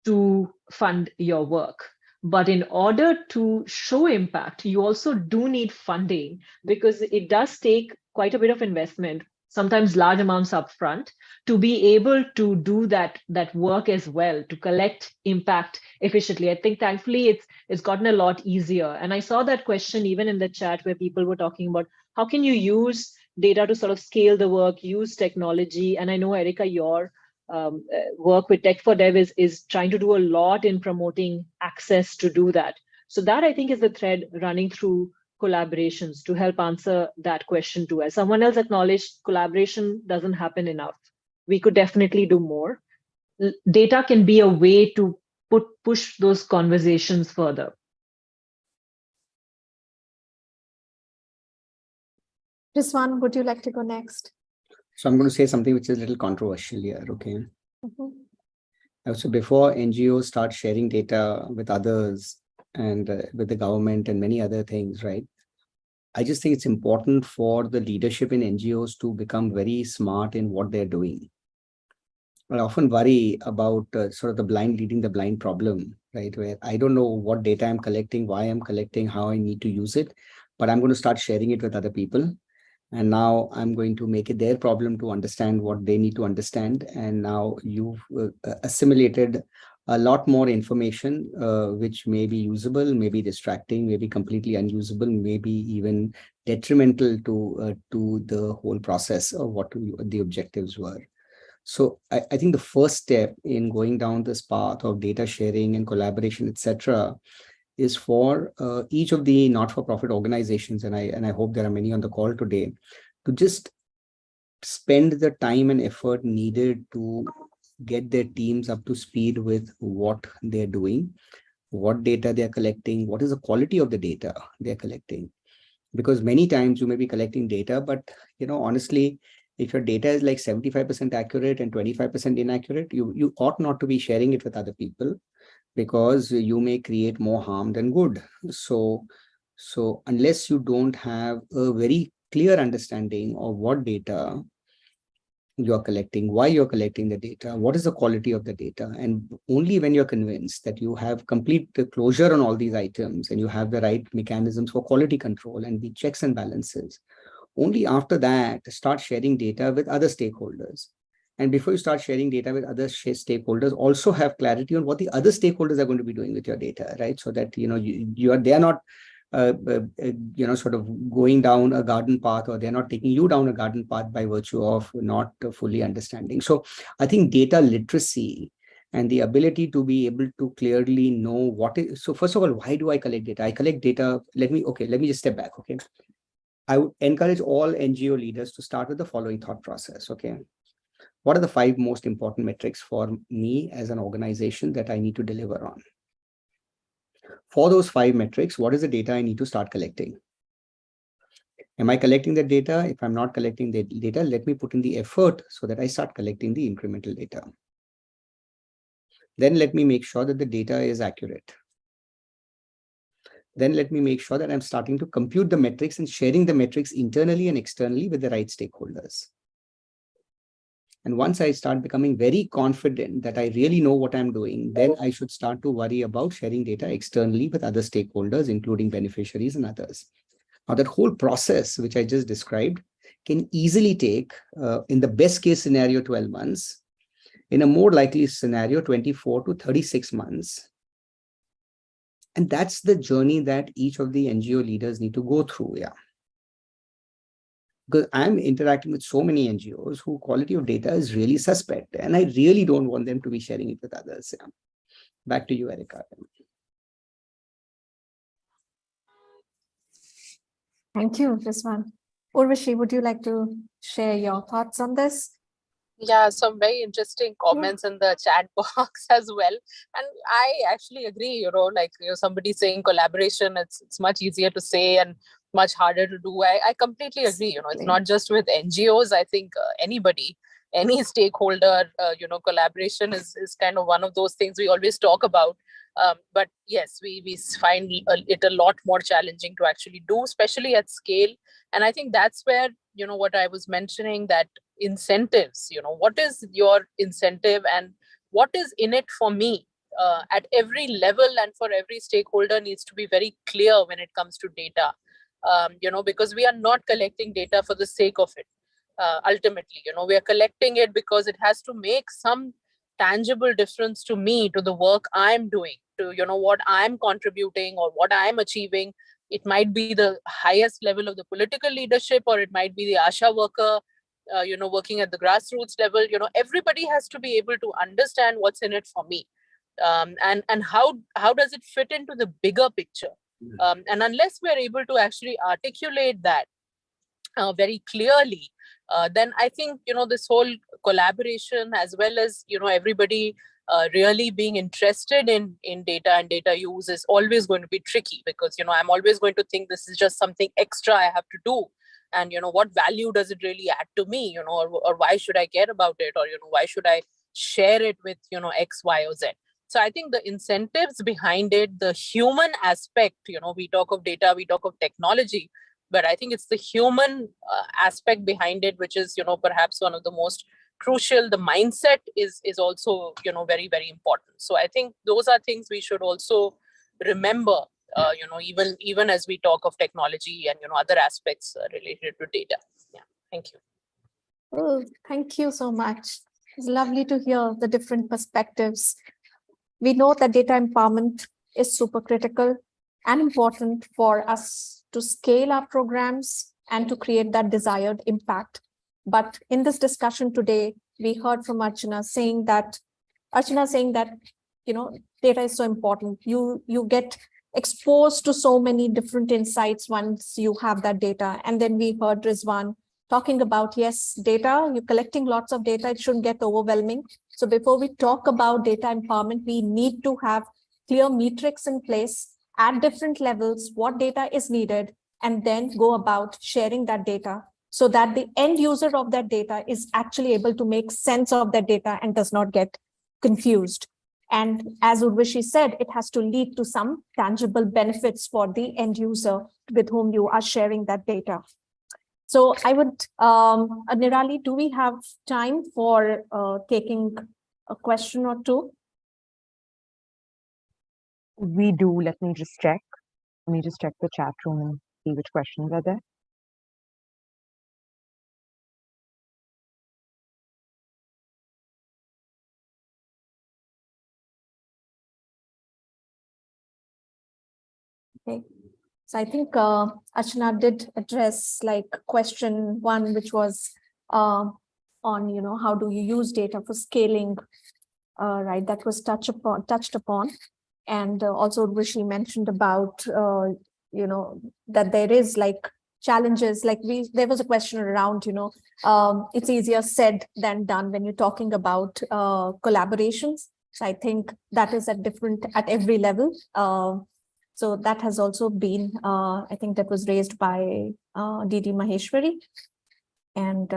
Speaker 5: to fund your work. But in order to show impact, you also do need funding, because it does take quite a bit of investment, sometimes large amounts upfront, to be able to do that work as well, to collect impact efficiently. I think thankfully it's gotten a lot easier. And I saw that question even in the chat where people were talking about how can you use data to sort of scale the work, use technology. And I know, Erica, your work with Tech for Dev is trying to do a lot in promoting access to do that. So that, I think, is the thread running through collaborations to help answer that question too. As someone else acknowledged, collaboration doesn't happen enough. We could definitely do more. Data can be a way to push those conversations further.
Speaker 4: Rizwan, would you like to go next?
Speaker 6: So I'm going to say something which is a little controversial here, okay? So before NGOs start sharing data with others and with the government and many other things, right? I just think it's important for the leadership in NGOs to become very smart in what they're doing. I often worry about sort of the blind leading the blind problem, right? Where I don't know what data I'm collecting, why I'm collecting, how I need to use it, but I'm going to start sharing it with other people. And now I'm going to make it their problem to understand what they need to understand. And now you've assimilated a lot more information, which may be usable, may be distracting, may be completely unusable, maybe even detrimental to the whole process of what the objectives were. So I think the first step in going down this path of data sharing and collaboration, etc., is for each of the not-for-profit organizations, and I hope there are many on the call today, to just spend the time and effort needed to get their teams up to speed with what they're doing, what data they're collecting, what is the quality of the data they're collecting. Because many times you may be collecting data, but honestly, if your data is like 75% accurate and 25% inaccurate, you ought not to be sharing it with other people, because you may create more harm than good. So unless you don't have a very clear understanding of what data you're collecting, why you're collecting the data, what is the quality of the data, and only when you're convinced that you have complete closure on all these items and you have the right mechanisms for quality control and the checks and balances, only after that start sharing data with other stakeholders. And before you start sharing data with other stakeholders, also have clarity on what the other stakeholders are going to be doing with your data, right? So that they're not sort of going down a garden path, or they're not taking you down a garden path by virtue of not fully understanding. So I think data literacy and the ability to be able to clearly know what is. So first of all, why do I collect data? I collect data. Let me just step back. Okay. I would encourage all NGO leaders to start with the following thought process. Okay. What are the 5 most important metrics for me as an organization that I need to deliver on? For those 5 metrics, what is the data I need to start collecting? Am I collecting the data? If I'm not collecting the data, let me put in the effort so that I start collecting the incremental data. Then let me make sure that the data is accurate. Then let me make sure that I'm starting to compute the metrics and sharing the metrics internally and externally with the right stakeholders. And once I start becoming very confident that I really know what I'm doing, then I should start to worry about sharing data externally with other stakeholders, including beneficiaries and others. Now, that whole process, which I just described, can easily take, in the best case scenario, 12 months. In a more likely scenario, 24 to 36 months. And that's the journey that each of the NGO leaders need to go through. Yeah. Because I'm interacting with so many NGOs whose quality of data is really suspect, and I really don't want them to be sharing it with others. Yeah. Back to you, Erica.
Speaker 4: Thank you, Rizwan. Urvashi, would you like to share your thoughts on this?
Speaker 7: Yeah, some very interesting comments in the chat box as well. And I actually agree, like somebody saying collaboration, it's much easier to say and much harder to do. I completely agree. It's not just with NGOs. I think anybody, any stakeholder, collaboration is kind of one of those things we always talk about. But yes, we find it a lot more challenging to actually do, especially at scale. And I think that's where, what I was mentioning, that incentives, what is your incentive and what is in it for me at every level and for every stakeholder needs to be very clear when it comes to data, because we are not collecting data for the sake of it. Ultimately, we are collecting it because it has to make some tangible difference to me, to the work I'm doing, to, what I'm contributing or what I'm achieving. It might be the highest level of the political leadership, or it might be the ASHA worker, working at the grassroots level. Everybody has to be able to understand what's in it for me, and how does it fit into the bigger picture. And unless we're able to actually articulate that very clearly, then I think this whole collaboration, as well as everybody really being interested in data and data use, is always going to be tricky, because I'm always going to think this is just something extra I have to do, and what value does it really add to me, or why should I care about it, or why should I share it with X, Y, or Z. So I think the incentives behind it, the human aspect, we talk of data, we talk of technology, but I think it's the human aspect behind it, which is perhaps one of the most crucial. The mindset is also very, very important. So I think those are things we should also remember, even as we talk of technology and other aspects related to data. Yeah, thank you.
Speaker 4: Oh, thank you so much. It's lovely to hear the different perspectives. We know that data empowerment is super critical and important for us to scale our programs and to create that desired impact. But in this discussion today, we heard from Archana saying that, data is so important. You get exposed to so many different insights once you have that data. And then we heard Rizwan talking about, yes, data, you're collecting lots of data, it shouldn't get overwhelming. So before we talk about data empowerment, we need to have clear metrics in place at different levels, what data is needed, and then go about sharing that data so that the end user of that data is actually able to make sense of that data and does not get confused. And as Urvashi said, it has to lead to some tangible benefits for the end user with whom you are sharing that data. So I would, Nirali, do we have time for taking a question or two?
Speaker 3: We do. Let me just check. Let me just check the chat room and see which questions are there.
Speaker 4: Okay. So I think Archana did address like question one, which was on, how do you use data for scaling, right? That was touched upon. And also Rishi mentioned about, that there is like challenges, like there was a question around, it's easier said than done when you're talking about collaborations. So I think that is at every level. So that has also been, I think that was raised by D.D. Maheshwari. And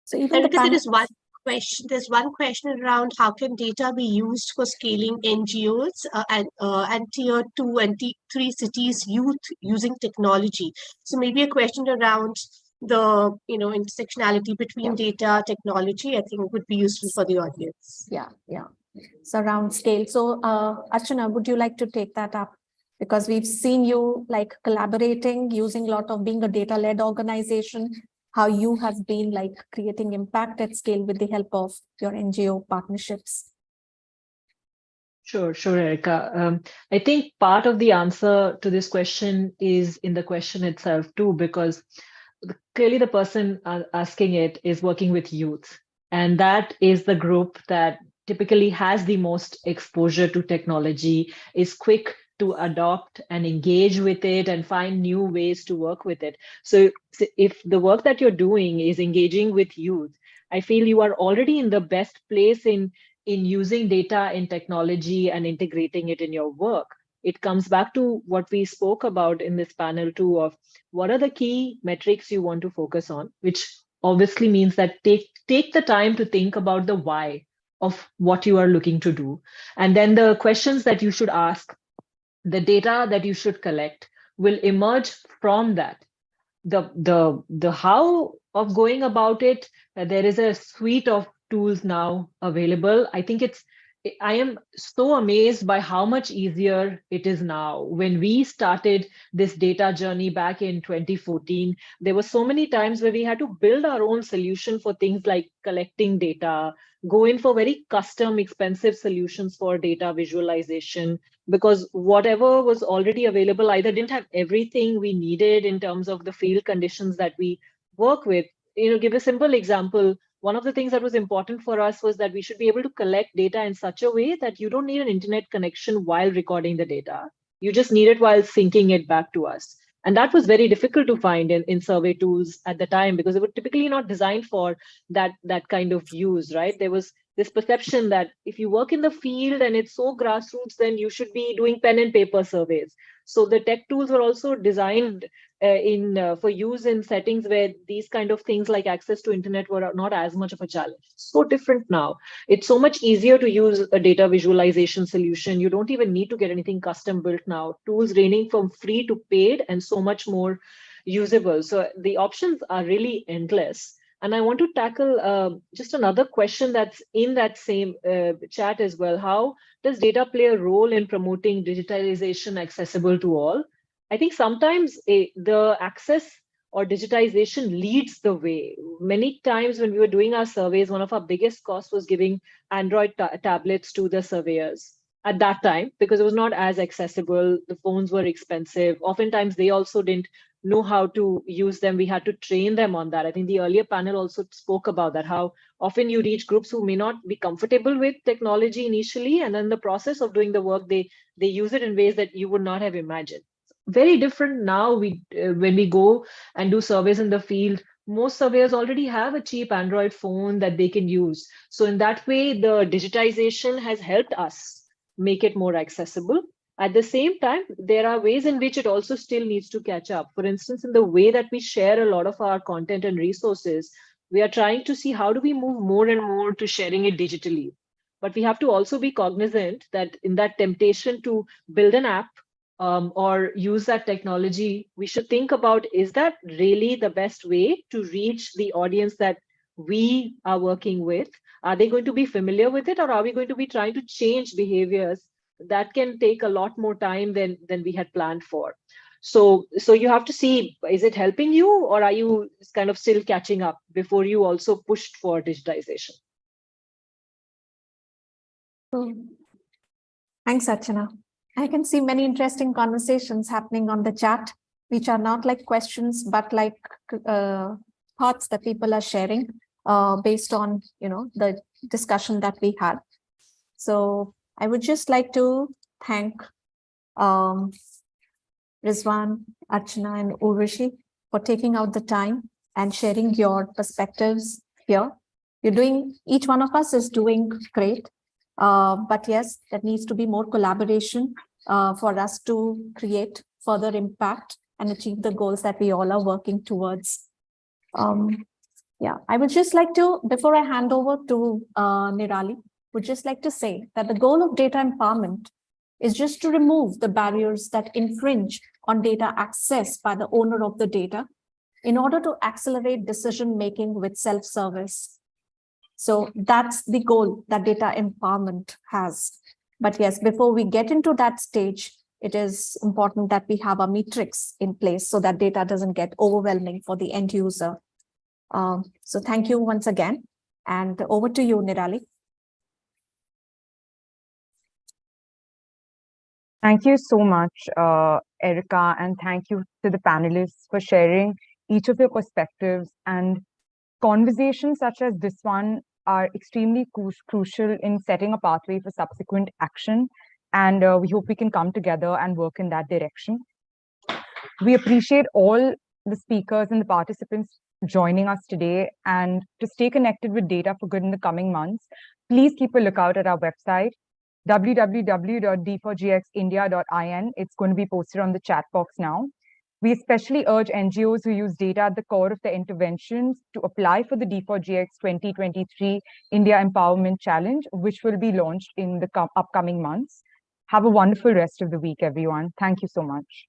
Speaker 4: so even
Speaker 8: there's one question around how can data be used for scaling NGOs and tier 2 and 3 cities youth using technology. So maybe a question around the intersectionality between data technology, I think would be useful for the audience.
Speaker 4: Yeah. So around scale. So Archana, would you like to take that up? Because we've seen you like collaborating, using a lot of being a data-led organization, how you have been like creating impact at scale with the help of your NGO partnerships.
Speaker 5: Sure, Erica. I think part of the answer to this question is in the question itself too, because clearly the person asking it is working with youth. And that is the group that typically has the most exposure to technology, is quick to adopt and engage with it and find new ways to work with it. So if the work that you're doing is engaging with youth, I feel you are already in the best place in using data in technology and integrating it in your work. It comes back to what we spoke about in this panel too, of what are the key metrics you want to focus on, which obviously means that take the time to think about the why of what you are looking to do. And then the questions that you should ask, the data that you should collect will emerge from that. The how of going about it, there is a suite of tools now available. I am so amazed by how much easier it is now. When we started this data journey back in 2014, there were so many times where we had to build our own solution for things like collecting data, go in for very custom, expensive solutions for data visualization, because whatever was already available either didn't have everything we needed in terms of the field conditions that we work with. Give a simple example. One of the things that was important for us was that we should be able to collect data in such a way that you don't need an internet connection while recording the data. You just need it while syncing it back to us. And that was very difficult to find in survey tools at the time, because they were typically not designed for that kind of use, right? There was this perception that if you work in the field and it's so grassroots, then you should be doing pen and paper surveys. So the tech tools were also designed for use in settings where these kind of things like access to internet were not as much of a challenge. So different now. It's so much easier to use a data visualization solution. You don't even need to get anything custom built now. Tools ranging from free to paid and so much more usable. So the options are really endless. And I want to tackle just another question that's in that same chat as well. How does data play a role in promoting digitalization accessible to all? I think sometimes the access or digitization leads the way. Many times when we were doing our surveys, one of our biggest costs was giving Android tablets to the surveyors at that time, because it was not as accessible. The phones were expensive. Oftentimes they also didn't know how to use them. We had to train them on that. I think the earlier panel also spoke about that, how often you reach groups who may not be comfortable with technology initially, and then the process of doing the work, they use it in ways that you would not have imagined. Very different now. When we go and do surveys in the field, most surveyors already have a cheap Android phone that they can use. So in that way, the digitization has helped us make it more accessible. At the same time, there are ways in which it also still needs to catch up. For instance, in the way that we share a lot of our content and resources, we are trying to see how do we move more and more to sharing it digitally. But we have to also be cognizant that in that temptation to build an app or use that technology, we should think about, is that really the best way to reach the audience that we are working with? Are they going to be familiar with it, or are we going to be trying to change behaviors that can take a lot more time than we had planned for? So you have to see, is it helping you, or are you kind of still catching up before you also pushed for digitization?
Speaker 4: Thanks, Archana. I can see many interesting conversations happening on the chat, which are not like questions, but like thoughts that people are sharing based on the discussion that we had. So I would just like to thank Rizwan, Archana, and Urvashi for taking out the time and sharing your perspectives here. Each one of us is doing great. But yes, there needs to be more collaboration for us to create further impact and achieve the goals that we all are working towards. I would just like to, before I hand over to Nirali, would just like to say that the goal of data empowerment is just to remove the barriers that infringe on data access by the owner of the data, in order to accelerate decision-making with self-service. So that's the goal that data empowerment has. But yes, before we get into that stage, it is important that we have a matrix in place so that data doesn't get overwhelming for the end user. So thank you once again. And over to you, Nirali.
Speaker 3: Thank you so much, Erica, and thank you to the panelists for sharing each of your perspectives. And conversations such as this one are extremely crucial in setting a pathway for subsequent action. And we hope we can come together and work in that direction. We appreciate all the speakers and the participants joining us today. And to stay connected with Data for Good in the coming months, please keep a lookout at our website, www.d4gxindia.in. It's going to be posted on the chat box now. We especially urge NGOs who use data at the core of their interventions to apply for the D4GX 2023 India Empowerment Challenge, which will be launched in the upcoming months. Have a wonderful rest of the week, everyone. Thank you so much.